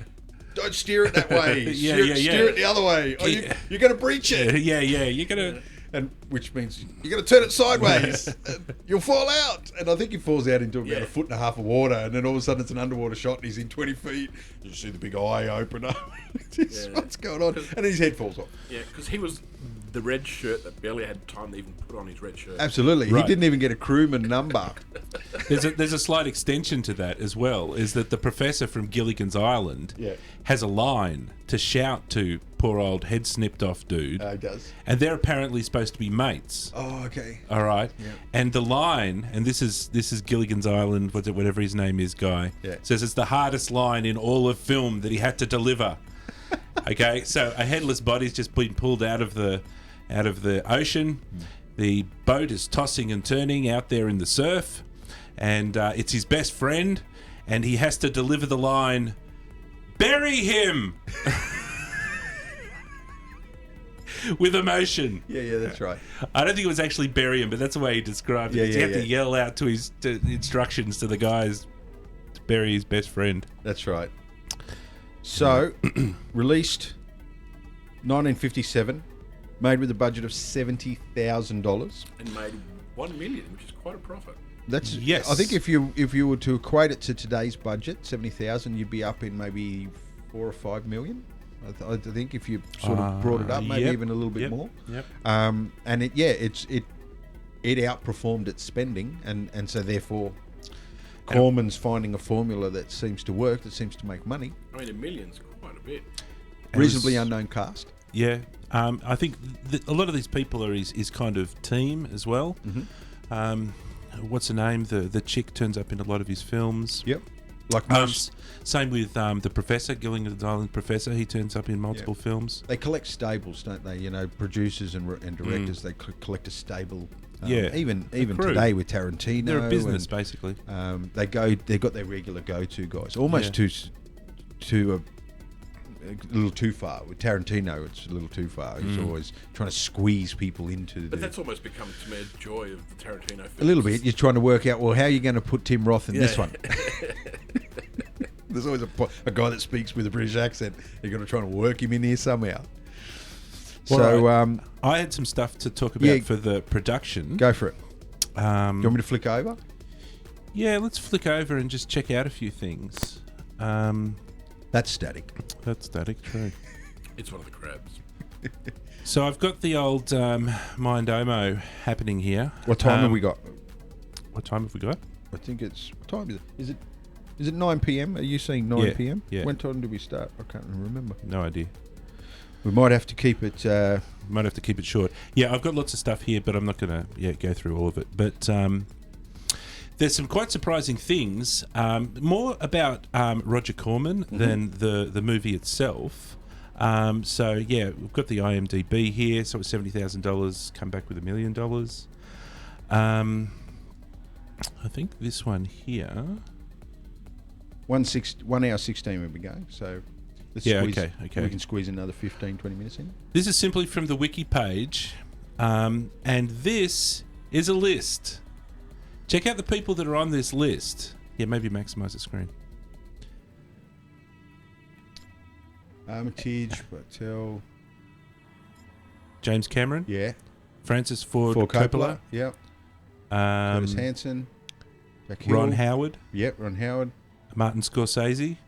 "Don't steer it that way. Yeah, steer it the other way. Oh, you're going to breach it." Yeah, you're gonna. And which means you're going to turn it sideways. And you'll fall out. And I think he falls out into about 1.5 feet of water, and then all of a sudden it's an underwater shot, and he's in 20 feet. You see the big eye open up. What's going on? And his head falls off. Yeah, because he was the red shirt that barely had time to even put on his red shirt. Absolutely. Right. He didn't even get a crewman number. There's a slight extension to that as well, is that the professor from Gilligan's Island has a line to shout to poor old head snipped off dude. He does. And they're apparently supposed to be mates. Oh, okay. All right. Yeah. And the line, and this is Gilligan's Island, whatever his name is, guy, says it's the hardest line in all of film that he had to deliver. Okay, so a headless body's just been pulled out of the ocean. The boat is tossing and turning out there in the surf, and it's his best friend. and he has to deliver the line, "Bury him!" with emotion. Yeah, that's right. I don't think it was actually bury him, but that's the way he described it. He had to yell out to his instructions to the guys to bury his best friend. That's right. So, released 1957, made with a budget of $70,000. And made $1 million, which is quite a profit. That's yes. I think if you were to equate it to today's budget, 70,000, you'd be up in maybe 4 or 5 million. I think if you sort of brought it up, maybe even a little bit more. Yep. And it outperformed its spending, and so therefore, Corman's finding a formula that seems to work, that seems to make money. I mean, $1 million's quite a bit. Reasonably unknown cast. Yeah. I think a lot of these people are his kind of team as well. Mm-hmm. What's her name? The chick turns up in a lot of his films. Yep. Like most. Same with the Professor, Gilligan's Island Professor. He turns up in multiple films. They collect stables, don't they? You know, producers and directors, they collect a stable. Even crew. today with Tarantino, They're a business basically. They've got their regular go-to guys, almost to a little too far. With Tarantino, it's a little too far. He's always trying to squeeze people into. But that's almost become to me a joy of the Tarantino films. A little bit. You're trying to work out, well, how are you going to put Tim Roth in this one? There's always a guy that speaks with a British accent. You're going to try and work him in here somehow. So I had some stuff to talk about for the production. Go for it. Do you want me to flick over? Yeah, let's flick over and just check out a few things. That's static. That's static, true. It's one of the crabs. So I've got the old Mindomo happening here. What time have we got? What time have we got? I think it's... What time is it? Is it 9 p.m? Are you saying 9 p.m? Yeah. When time did we start? I can't remember. No idea. We might have to keep it... Might have to keep it short. Yeah, I've got lots of stuff here, but I'm not going to go through all of it. But there's some quite surprising things. More about Roger Corman than the movie itself. So, yeah, we've got the IMDb here. So it's $70,000, come back with $1 million. I think this one here... 1 hour 16 we'll be going, so... Okay. We can squeeze another 15, 20 minutes in. This is simply from the wiki page, and this is a list. Check out the people that are on this list. Yeah, maybe maximize the screen. Armitage, Bartel... James Cameron. Yeah. Francis Ford Coppola. Yep. Curtis Hanson. Jack Hill. Ron Howard. Yep, Ron Howard. Martin Scorsese.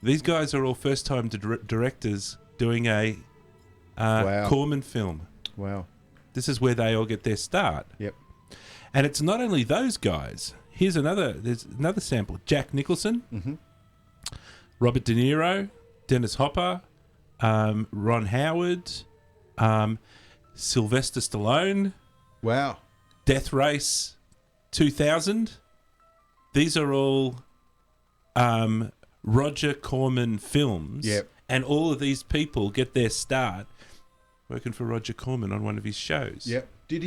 These guys are all first-time directors doing a Corman film. Wow. This is where they all get their start. Yep. And it's not only those guys. There's another sample. Jack Nicholson, Robert De Niro, Dennis Hopper, Ron Howard, Sylvester Stallone. Wow. Death Race 2000. These are all Roger Corman films. Yep. And all of these people get their start working for Roger Corman on one of his shows. Yep. Did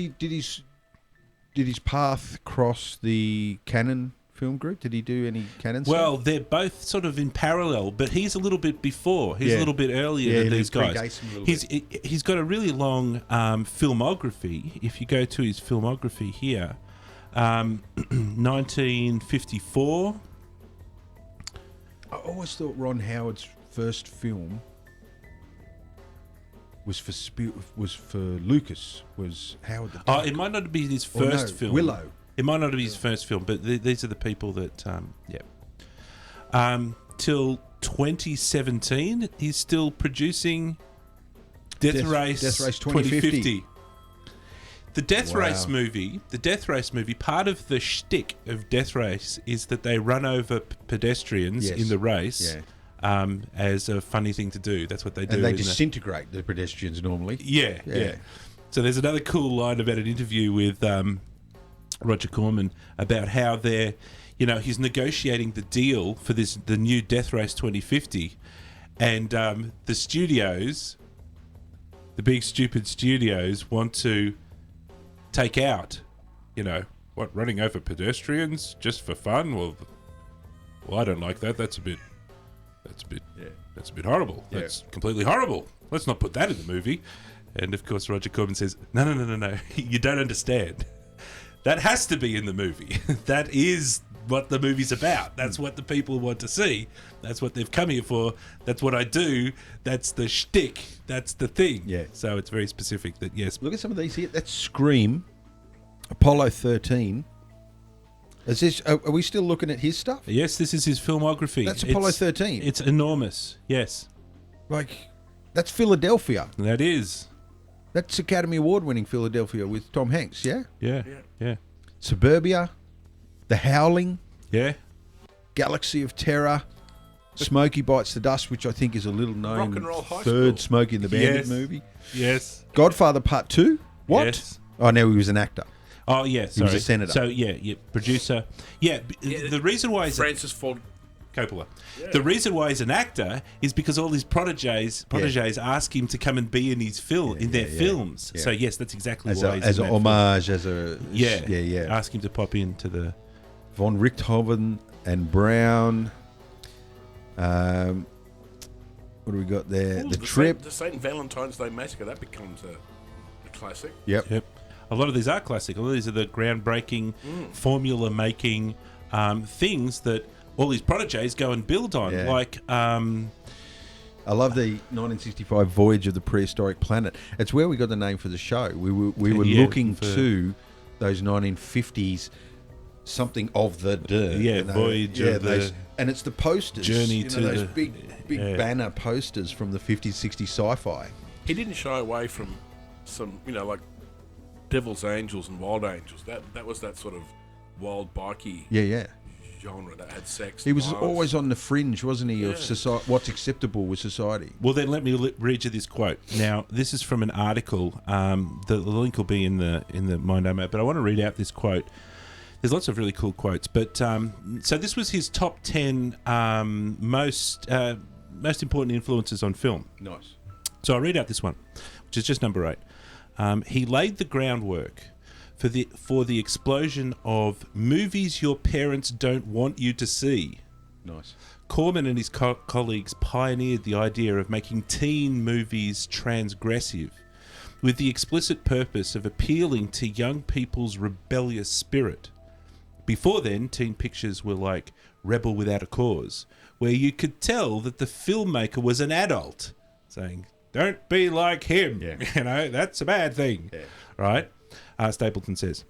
his path cross the Canon film group? Did he do any Canon stuff? Well, they're both sort of in parallel, but he's a little bit before. He's a little bit earlier than these guys. He's got a really long filmography. If you go to his filmography here, 1954. I always thought Ron Howard's first film was for Lucas. Was Howard the Duck. Oh, it might not be his first film. Willow. It might not be his first film, but these are the people that, till 2017, he's still producing Death Race 2050. The Death Race movie, part of the shtick of Death Race is that they run over pedestrians in the race as a funny thing to do. That's what they do. And they disintegrate the pedestrians normally. Yeah. So there's another cool line about an interview with Roger Corman about how they're, he's negotiating the deal for the new Death Race 2050, and the studios, the big stupid studios, want to take out, running over pedestrians just for fun? Well, well, I don't like that. That's a bit horrible. Yeah. That's completely horrible. Let's not put that in the movie. And of course, Roger Corman says, no. You don't understand. That has to be in the movie. That is what the movie's about. That's what the people want to see. That's what they've come here for. That's what I do. That's the shtick. That's the thing. Yeah. So it's very specific that, yes. Look at some of these here. That's Scream, Apollo 13. Are we still looking at his stuff? Yes, this is his filmography. That's Apollo 13. It's enormous. Yes. That's Philadelphia. That is. That's Academy Award winning Philadelphia with Tom Hanks, yeah? Yeah. Suburbia, The Howling, Yeah. Galaxy of Terror, Smokey Bites the Dust, which I think is a little known Rock and Roll High third School. Smokey and the Bandit Yes. movie. Yes. Godfather Part 2? What? Yes. Oh, no, he was an actor. Oh, yeah. Sorry. was a senator. So, yeah. Producer. Yeah. The reason why he's Francis Ford Coppola. Yeah. The reason why he's an actor is because all his proteges ask him to come and be in his their films. Yeah. So yes, that's exactly why he's as an homage, as a Ask him to pop into the Von Richthofen and Brown. What do we got there? The Trip. The St. Valentine's Day Massacre, that becomes a classic. Yep. A lot of these are classic. A lot of these are the groundbreaking, formula-making things that all these proteges go and build on. Yeah. Like, I love the 1965 Voyage of the Prehistoric Planet. It's where we got the name for the show. We were looking to those 1950s something of the Voyage of the and it's the posters. Journey to those the big banner posters from the 50s, 60s sci-fi. He didn't shy away from some, like Devil's Angels and Wild Angels. That was that sort of wild bikey genre that had sex. He was violence. always on the fringe, wasn't he, of society, what's acceptable with society. Well, then let me read you this quote. Now, this is from an article. The link will be in the Mind Map, but I want to read out this quote. There's lots of really cool quotes, but so this was his top 10 most important influences on film. Nice. So I'll read out this one, which is just number 8. He laid the groundwork for the explosion of movies your parents don't want you to see. Nice. Corman and his colleagues pioneered the idea of making teen movies transgressive, with the explicit purpose of appealing to young people's rebellious spirit. Before then, teen pictures were like Rebel Without a Cause, where you could tell that the filmmaker was an adult, saying, "Don't be like him, that's a bad thing," right? Stapleton says,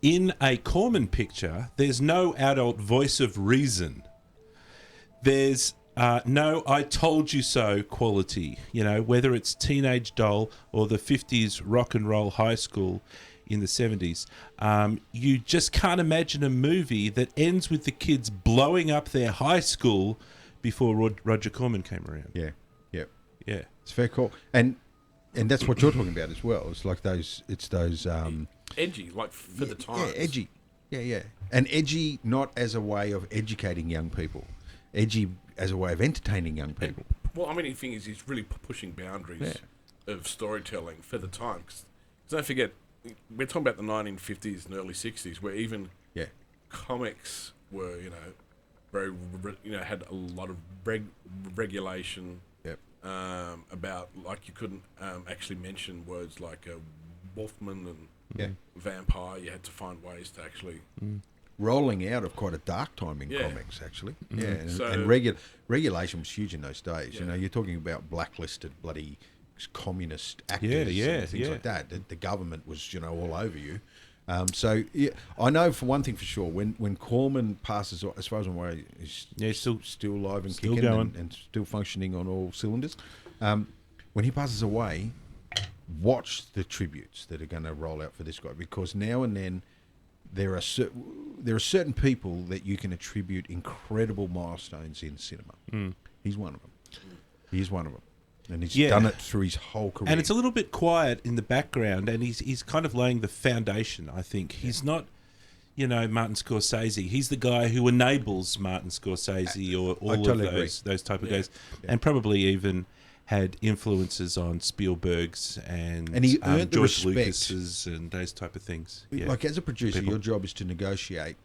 in a Corman picture, there's no adult voice of reason. There's no "I told you so" quality, whether it's Teenage Doll or the 50s rock and roll high school in the 70s. You just can't imagine a movie that ends with the kids blowing up their high school before Roger Corman came around. Yeah. It's It's very cool. And that's what you're talking about as well. It's like those edgy, like for the times. Yeah, edgy. Yeah. And edgy not as a way of educating young people. Edgy as a way of entertaining young people. The thing is, he's really pushing boundaries of storytelling for the time. Because don't forget, we're talking about the 1950s and early 60s, where even comics were, very, had a lot of regulation. About, like, you couldn't actually mention words like wolfman and vampire. You had to find ways to actually rolling out of quite a dark time in comics, actually. Mm-hmm. Yeah, and regulation was huge in those days. You're talking about blacklisted bloody communist actors and things like that. The government was, all over you. I know for one thing for sure, when Corman passes, as far as I'm aware, he's still alive and still kicking going. And still functioning on all cylinders. When he passes away, watch the tributes that are going to roll out for this guy, because now and then there are certain people that you can attribute incredible milestones in cinema. He's one of them. And he's done it through his whole career. And it's a little bit quiet in the background, and he's kind of laying the foundation, I think. He's not, Martin Scorsese. He's the guy who enables Martin Scorsese or all of those type of guys. And probably even had influences on Spielberg's and he earned the George respect. Lucas's and those type of things. Yeah. Like as a producer, People. your job is to negotiate.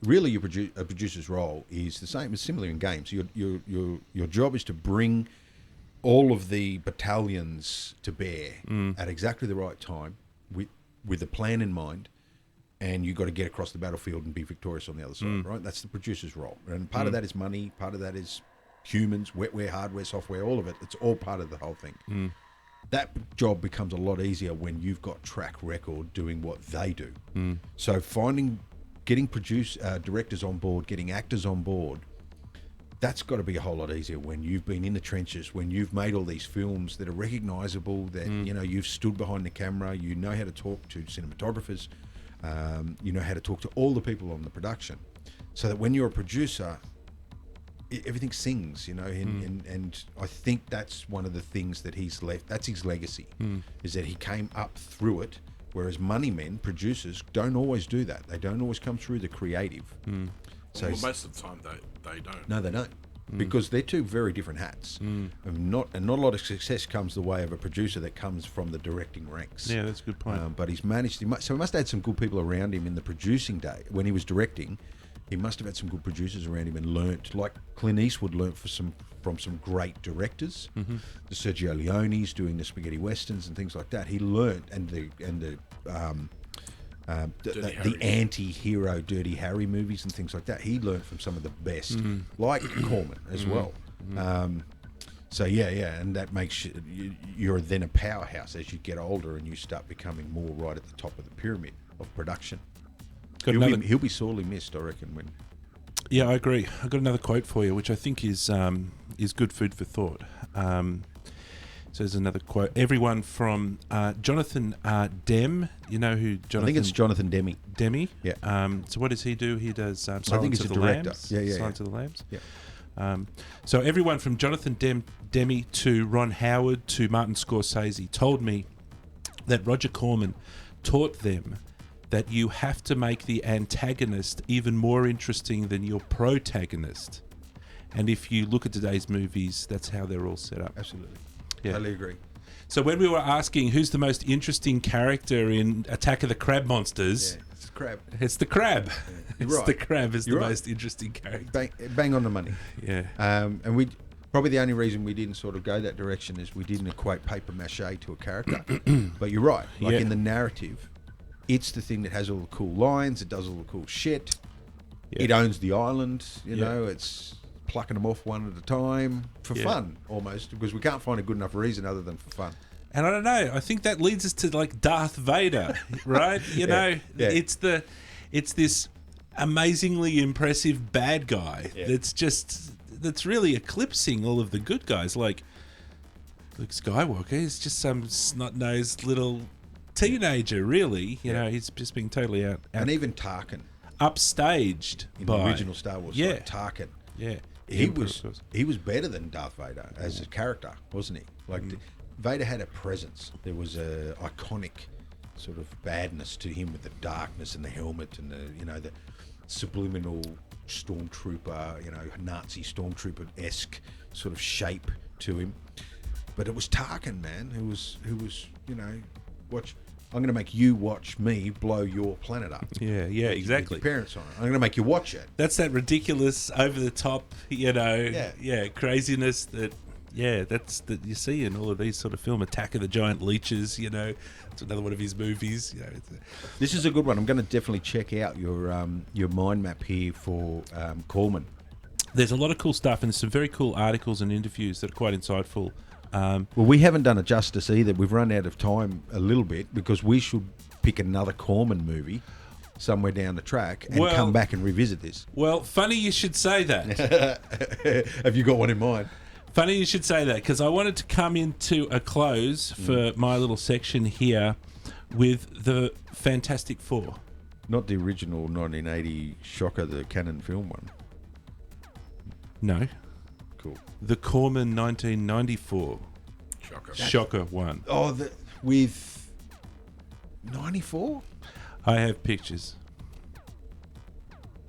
Really, a producer's role is the same. It's similar in games. Your job is to bring all of the battalions to bear at exactly the right time, with a plan in mind, and you've got to get across the battlefield and be victorious on the other side. Right? That's the producer's role, and part of that is money. Part of that is humans, wetware, hardware, software, all of it. It's all part of the whole thing. That job becomes a lot easier when you've got track record doing what they do. So getting directors on board, getting actors on board, that's got to be a whole lot easier when you've been in the trenches, when you've made all these films that are recognisable, that you've stood behind the camera, you know how to talk to cinematographers, you know how to talk to all the people on the production, so that when you're a producer, everything sings, and I think that's one of the things that he's left. That's his legacy, is that he came up through it, whereas money men, producers, don't always do that. They don't always come through the creative. So most of the time they don't. No, they don't, because they're two very different hats. And not a lot of success comes the way of a producer that comes from the directing ranks. Yeah, that's a good point. But he's managed. So he must have had some good people around him in the producing day when he was directing. He must have had some good producers around him and learnt, like Clint Eastwood learnt from some great directors. The Sergio Leone's doing the spaghetti westerns and things like that. He learnt, and the anti-hero Dirty Harry movies and things like that. He learnt from some of the best, like Corman as well. So and that makes you're then a powerhouse as you get older and you start becoming more right at the top of the pyramid of production. He'll be sorely missed, I reckon. Yeah, I agree. I've got another quote for you, which I think is good food for thought. So there's another quote. Everyone from Jonathan Demme. You know who Jonathan... I think it's Jonathan Demme. Demme? Yeah. So what does he do? He does Silence I think he's of a the director. Lambs. Yeah. Silence of the Lambs. Yeah. So everyone from Jonathan Demme to Ron Howard to Martin Scorsese told me that Roger Corman taught them that you have to make the antagonist even more interesting than your protagonist. And if you look at today's movies, that's how they're all set up. Absolutely. Yeah. Totally agree. So when we were asking who's the most interesting character in Attack of the Crab Monsters, It's crab. it's the crab. You're It's right. the crab is You're the right. most interesting character. Bang on the money. Yeah. And we probably the only reason we didn't sort of go that direction is we didn't equate paper mache to a character. But you're right. Like in the narrative, it's the thing that has all the cool lines. It does all the cool shit. Yeah. It owns the island. You know, it's plucking them off one at a time for fun, almost, because we can't find a good enough reason other than for fun. And I don't know. I think that leads us to like Darth Vader, right? You know, it's this amazingly impressive bad guy that's really eclipsing all of the good guys. Like Luke Skywalker is just some snot-nosed little teenager, really. You know, he's just being totally out And even Tarkin upstaged in by the original Star Wars, like Tarkin. Yeah, He was better than Darth Vader as a character, wasn't he? Like Vader had a presence. There was a iconic sort of badness to him with the darkness and the helmet and the subliminal stormtrooper, Nazi stormtrooper-esque sort of shape to him. But it was Tarkin, man, who was watch. I'm going to make you watch me blow your planet up. Yeah, exactly. With your parents on it. I'm going to make you watch it. That's that ridiculous, over the top, craziness that you see in all of these sort of film. Attack of the Giant Leeches, it's another one of his movies. This is a good one. I'm going to definitely check out your mind map here for Corman. There's a lot of cool stuff, and there's some very cool articles and interviews that are quite insightful. Well, we haven't done it justice either. We've run out of time a little bit because we should pick another Corman movie somewhere down the track and come back and revisit this. Well, funny you should say that. Have you got one in mind? Funny you should say that, because I wanted to come into a close for my little section here with the Fantastic Four. Not the original 1980 Shocker, the Canon film one. No. Cool. The Corman 1994 Shocker one. Oh, with 94? I have pictures.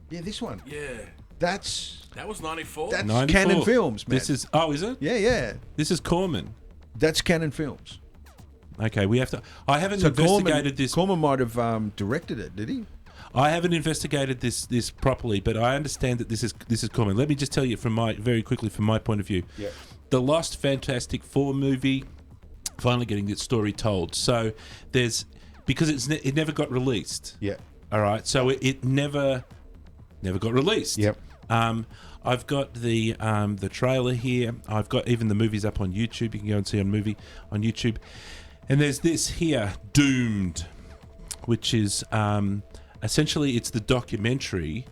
Yeah, this one. Yeah. That was 94. That's 94. Canon Films, man. This is... Oh, is it? Yeah. This is Corman. That's Canon Films. Okay, we have to... I haven't So investigated this... Corman might have directed it, did he? I haven't investigated this properly, but I understand that this is Corman. Let me just tell you very quickly from my point of view. Yeah. The Lost Fantastic Four movie, finally getting its story told. So because it never got released. Yeah. All right. So it never got released. Yep. I've got the trailer here. I've got even the movies up on YouTube. You can go and see on YouTube. And there's this here, Doomed, which is essentially it's the documentary,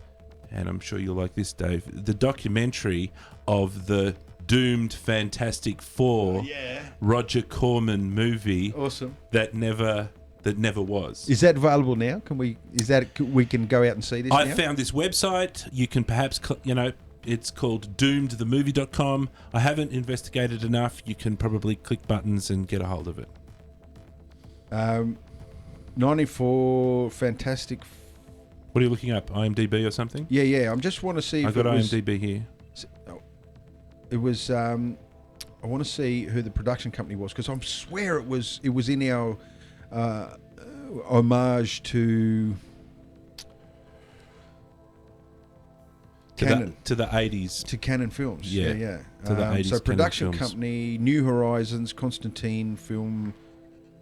and I'm sure you'll like this, Dave. The documentary of the doomed Fantastic Four, Roger Corman movie. Awesome. That never was. Is that available now? We can go out and see this I now? found this website. You can perhaps, it's called doomedthemovie.com. I haven't investigated enough. You can probably click buttons and get a hold of it. 94 Fantastic. What are you looking up? IMDb or something? Yeah. I just want to see if I've got it was, IMDb here. It was. I want to see who the production company was because I swear it was in our homage to Canon. To the 80s. To Canon Films. Yeah. To the 80s so production Canon Films. company, New Horizons, Constantine Film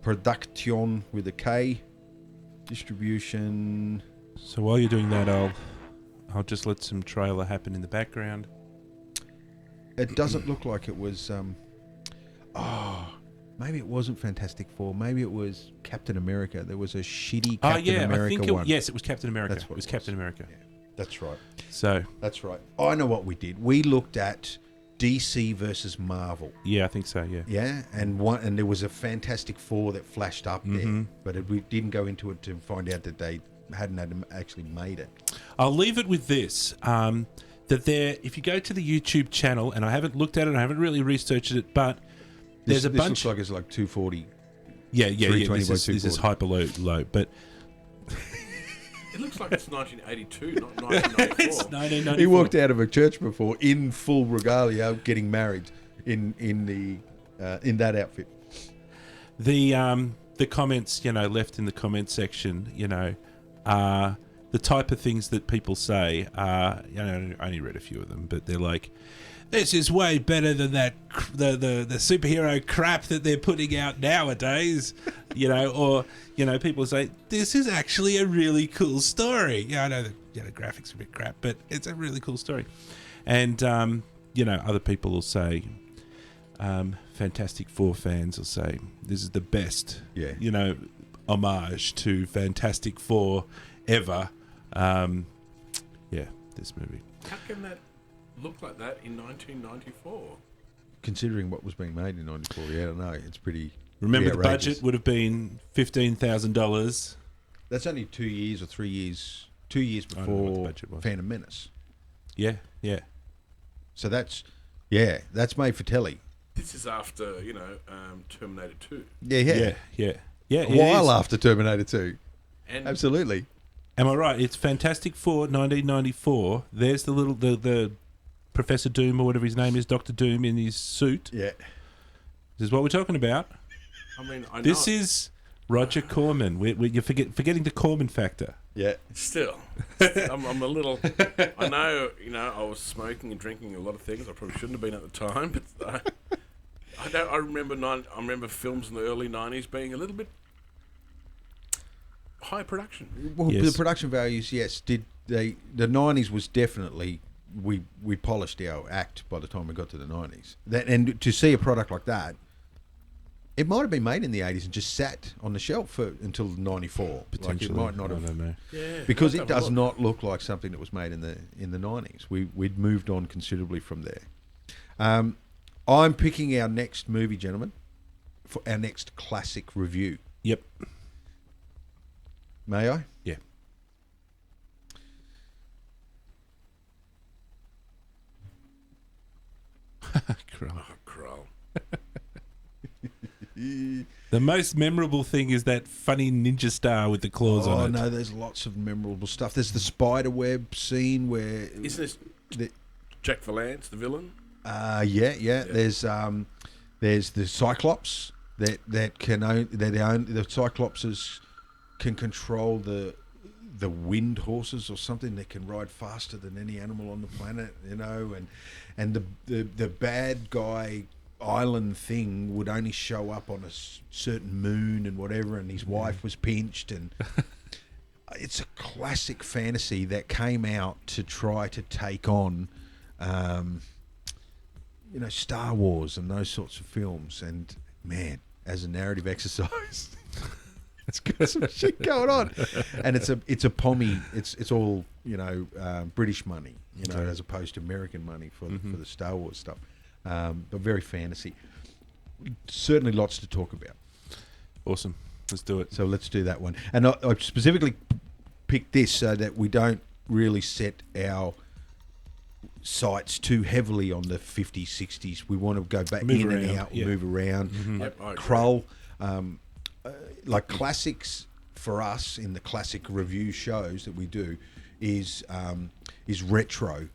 Production with a K. Distribution. So while you're doing that, I'll just let some trailer happen in the background. It doesn't look like it was. Maybe it wasn't Fantastic Four. Maybe it was Captain America. There was a shitty Captain America one. Yes, it was Captain America. That's what it was Captain America. Yeah, that's right. So That's right. I know what we did. We looked at DC versus Marvel. yeah, I think so. Yeah. Yeah, and there was a Fantastic Four that flashed up there, but we didn't go into it to find out that they hadn't actually made it. I'll leave it with this. That if you go to the YouTube channel, and I haven't looked at it, I haven't really researched it, but there's a bunch. This looks like it's like 240. Yeah. 320 This is hyper low, but It looks like it's 1982, not 1994. it's 1994. He walked out of a church before in full regalia, getting married in that outfit. The comments, left in the comment section, the type of things that people say. I only read a few of them, but they're like, "This is way better than that the superhero crap that they're putting out nowadays," or people say, "This is actually a really cool story." Yeah, I know the graphics are a bit crap, but it's a really cool story. And other people will say, Fantastic Four fans will say, "This is the best." Yeah. Homage to Fantastic Four ever. This movie. How can that look like that in 1994? Considering what was being made in '94, I don't know. It's pretty. Remember, pretty the outrageous. budget would have been $15,000. That's only 2 years or 3 years. 2 years I don't know what the before budget was. Phantom Menace. Yeah. So that's made for telly. This is after, Terminator 2. Yeah. A it while is. after Terminator 2. And Absolutely. Am I right? It's Fantastic Four, 1994. There's the Professor Doom or whatever his name is, Dr. Doom in his suit. Yeah. This is what we're talking about. I mean, I know This is Roger Corman. You're forgetting the Corman factor. Yeah. Still, I'm a little. I know, I was smoking and drinking a lot of things I probably shouldn't have been at the time, but I remember films in the early '90s being a little bit high production. Well, Yes. the production values, yes, the '90s was definitely we polished our act by the time we got to the '90s. And to see a product like that, it might have been made in the '80s and just sat on the shelf until '94. Potentially. Like it might not I have, don't know. Yeah, because let's it have a does look. not look like something that was made in the '90s. We'd moved on considerably from there. I'm picking our next movie, gentlemen, for our next classic review. Yep. May I? Yeah. Krull. Oh, Krull. The most memorable thing is that funny ninja star with the claws Oh on it. no, there's lots of memorable stuff. There's the spider web scene where Isn't this Jack Valance, the villain. Yeah. There's the Cyclops that can the Cyclopses can control the wind horses or something that can ride faster than any animal on the planet, and the bad guy island thing would only show up on a certain moon and whatever, and his wife was pinched, and it's a classic fantasy that came out to try to take on Star Wars and those sorts of films, and man, as a narrative exercise it's got some shit going on, and it's a pommy. It's all British money, as opposed to American money for the Star Wars stuff, but very fantasy. Certainly, lots to talk about. Awesome, let's do it. So let's do that one. And I specifically picked this so that we don't really set our sights too heavily on the 50s, 60s. We want to go back in and out, move around. Mm-hmm. Yep, I agree. Krull. Like classics for us in the classic review shows that we do is retro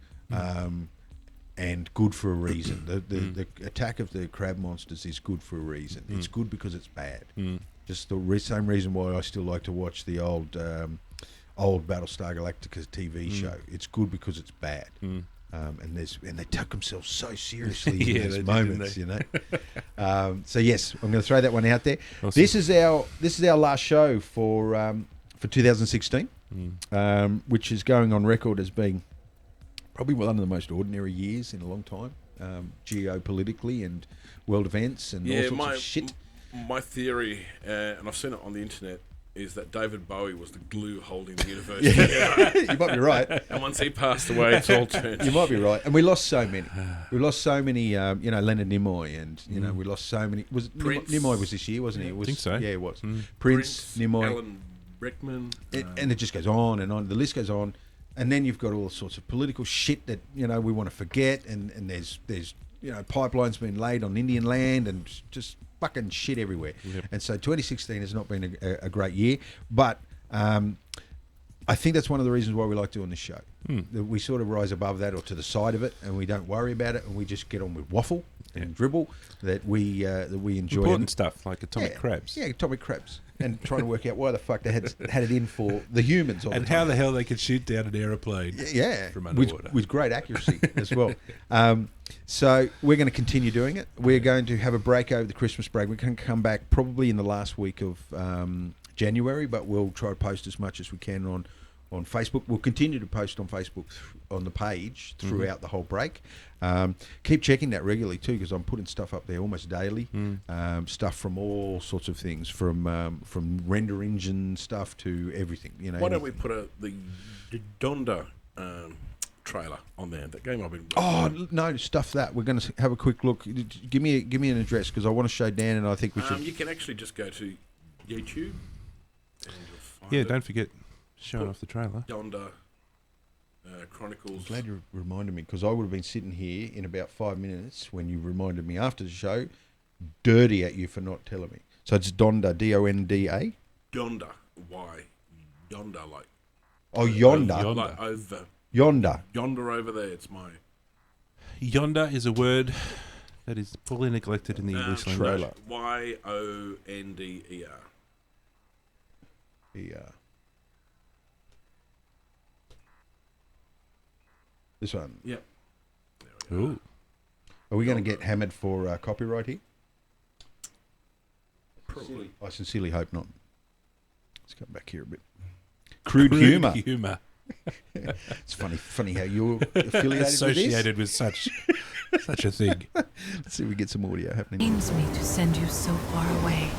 and good for a reason. The Attack of the Crab Monsters is good for a reason. It's good because it's bad. Just the same reason why I still like to watch the old Battlestar Galactica TV show. It's good because it's bad. And they took themselves so seriously in those moments, So yes, I'm going to throw that one out there. Awesome. This is our last show for 2016, which is going on record as being probably one of the most ordinary years in a long time, geopolitically and world events and all sorts of shit. My theory, and I've seen it on the internet, is that David Bowie was the glue holding the universe together. You might be right. And once he passed away, it's all turned. You might be right. And we lost so many. We lost so many, Leonard Nimoy, and, we lost so many. Prince. Nimoy was this year, wasn't he? I think so. Yeah, it was. Prince, Nimoy. Alan Rickman. And it just goes on and on. The list goes on. And then you've got all sorts of political shit that, we want to forget. And there's pipelines being laid on Indian land and just fucking shit everywhere. Yep. And so 2016 has not been a great year, but I think that's one of the reasons why we like doing this show. That we sort of rise above that or to the side of it, and we don't worry about it, and we just get on with waffle and dribble that we enjoy. Important stuff like atomic crabs. Yeah, atomic crabs. And trying to work out why the fuck they had it in for the humans all and the time. how the hell they could shoot down an aeroplane from underwater. With great accuracy as well. So we're going to continue doing it. We're going to have a break over the Christmas break. We're going to come back probably in the last week of January, but we'll try to post as much as we can on Facebook. We'll continue to post on Facebook on the page throughout the whole break. Keep checking that regularly too, because I'm putting stuff up there almost daily. Stuff from all sorts of things, from render engine stuff to everything. Why don't we put the Donda trailer on there? That game I've been. Oh no, stuff that. We're going to have a quick look. Give me an address, because I want to show Dan, and I think we should. You can actually just go to YouTube. And you'll find Yeah, it. don't forget showing off the trailer. Donda Chronicles. I'm glad you reminded me, because I would have been sitting here in about 5 minutes when you reminded me after the show, dirty at you for not telling me. So it's Donda, D-O-N-D-A? Donda, why? Donda, like. Oh, yonder. Yonder. Like over. Yonder. Yonder over there, it's my. Yonder is a word that is poorly neglected in the English language. trailer. Y-O-N-D-E-R. Yeah. This one. Yep. Ooh. Are we going to get hammered for copyright here? Probably. I sincerely hope not. Let's come back here a bit. Crude humour. Humour. It's funny how you're affiliated Associated with such a thing. Let's see if we get some audio happening. Pains me to send you so far away.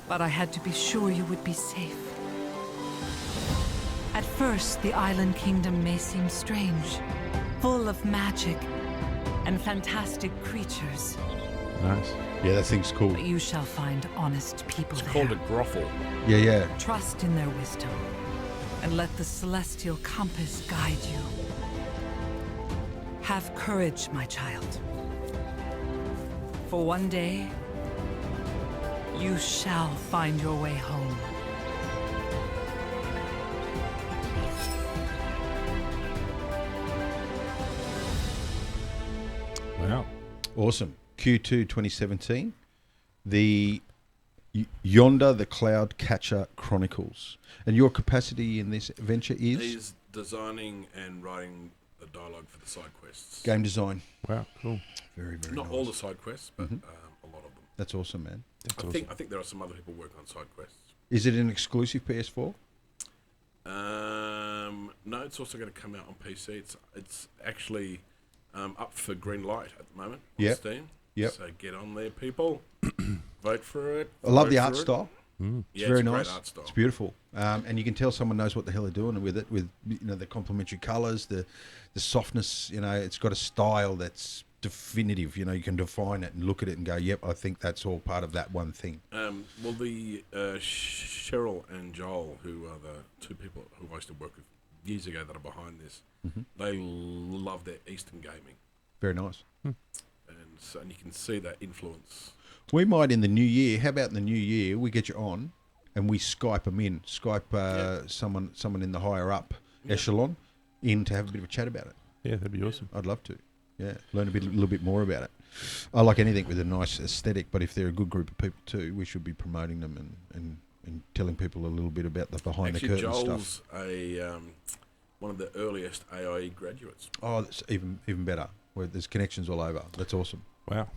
But I had to be sure you would be safe. At first, the island kingdom may seem strange, full of magic and fantastic creatures. Nice. Yeah, that thing's cool. But you shall find honest people It's there. called a groffle. Yeah. Trust in their wisdom, and let the celestial compass guide you. Have courage, my child. For one day, you shall find your way home. Awesome. Q2 2017. The Yonder the Cloud Catcher Chronicles. And your capacity in this adventure is? He's designing and writing the dialogue for the side quests. Game design. Wow, cool. Very, very Not nice. all the side quests, but a lot of them. That's awesome, man. That's I awesome. think there are some other people working on side quests. Is it an exclusive PS4? No, it's also going to come out on PC. It's actually up for green light at the moment on Yep. Steam. Yep. So get on there, people. Vote for it. I love Vote the for art it. style. Yeah, It's very a great nice. art style. It's beautiful, and you can tell someone knows what the hell they're doing with it. With the complementary colours, the softness. It's got a style that's definitive. You can define it and look at it and go, "Yep, I think that's all part of that one thing." Well, the Cheryl and Joel, who are the two people who I used to work with years ago that are behind this, they love their Eastern gaming, Very nice. and you can see that influence. We might in the new year. How about in the new year we get you on, and we Skype them in. Skype someone in the higher up echelon in to have a bit of a chat about it. Yeah, that'd be awesome. I'd love to. Yeah, learn a little bit more about it. I like anything with a nice aesthetic, but if they're a good group of people too, we should be promoting them and telling people a little bit about the behind Actually, the curtain Joel's stuff. one of the earliest AIE graduates. Oh, that's even better. Where there's connections all over. That's awesome. Wow.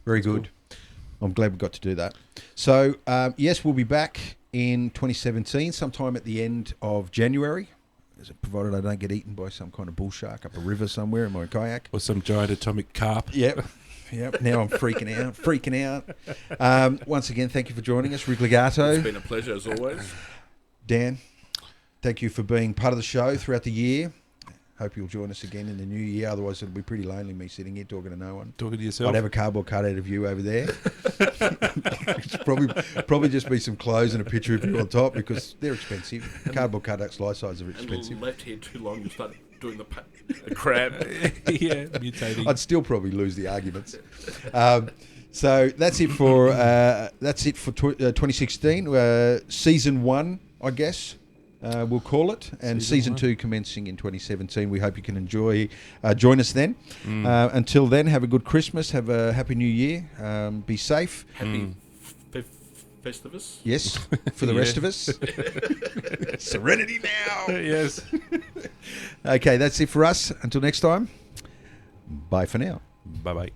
Very good. I'm glad we got to do that. So, yes, we'll be back in 2017, sometime at the end of January, provided I don't get eaten by some kind of bull shark up a river somewhere in my kayak. Or some giant atomic carp. Yep. Now I'm freaking out. Once again, thank you for joining us, Rik Lagarto. It's been a pleasure as always. Dan, thank you for being part of the show throughout the year. Hope you'll join us again in the new year. Otherwise, it'll be pretty lonely me sitting here talking to no one. Talking to yourself. I'd have a cardboard cutout of you over there. It's probably just be some clothes and a picture of you on top because they're expensive. Cardboard cutouts life size are And expensive. left here too long, you start doing the crab. Yeah, mutating. I'd still probably lose the arguments. So that's it for 2016. Season 1, I guess. We'll call it, and season 2 commencing in 2017. We hope you can join us then. Until then, have a good Christmas, have a happy New Year, be safe. Happy Festivus. Yes, for the rest of us. Serenity now. Yes. Okay, that's it for us. Until next time, bye for now. Bye-bye.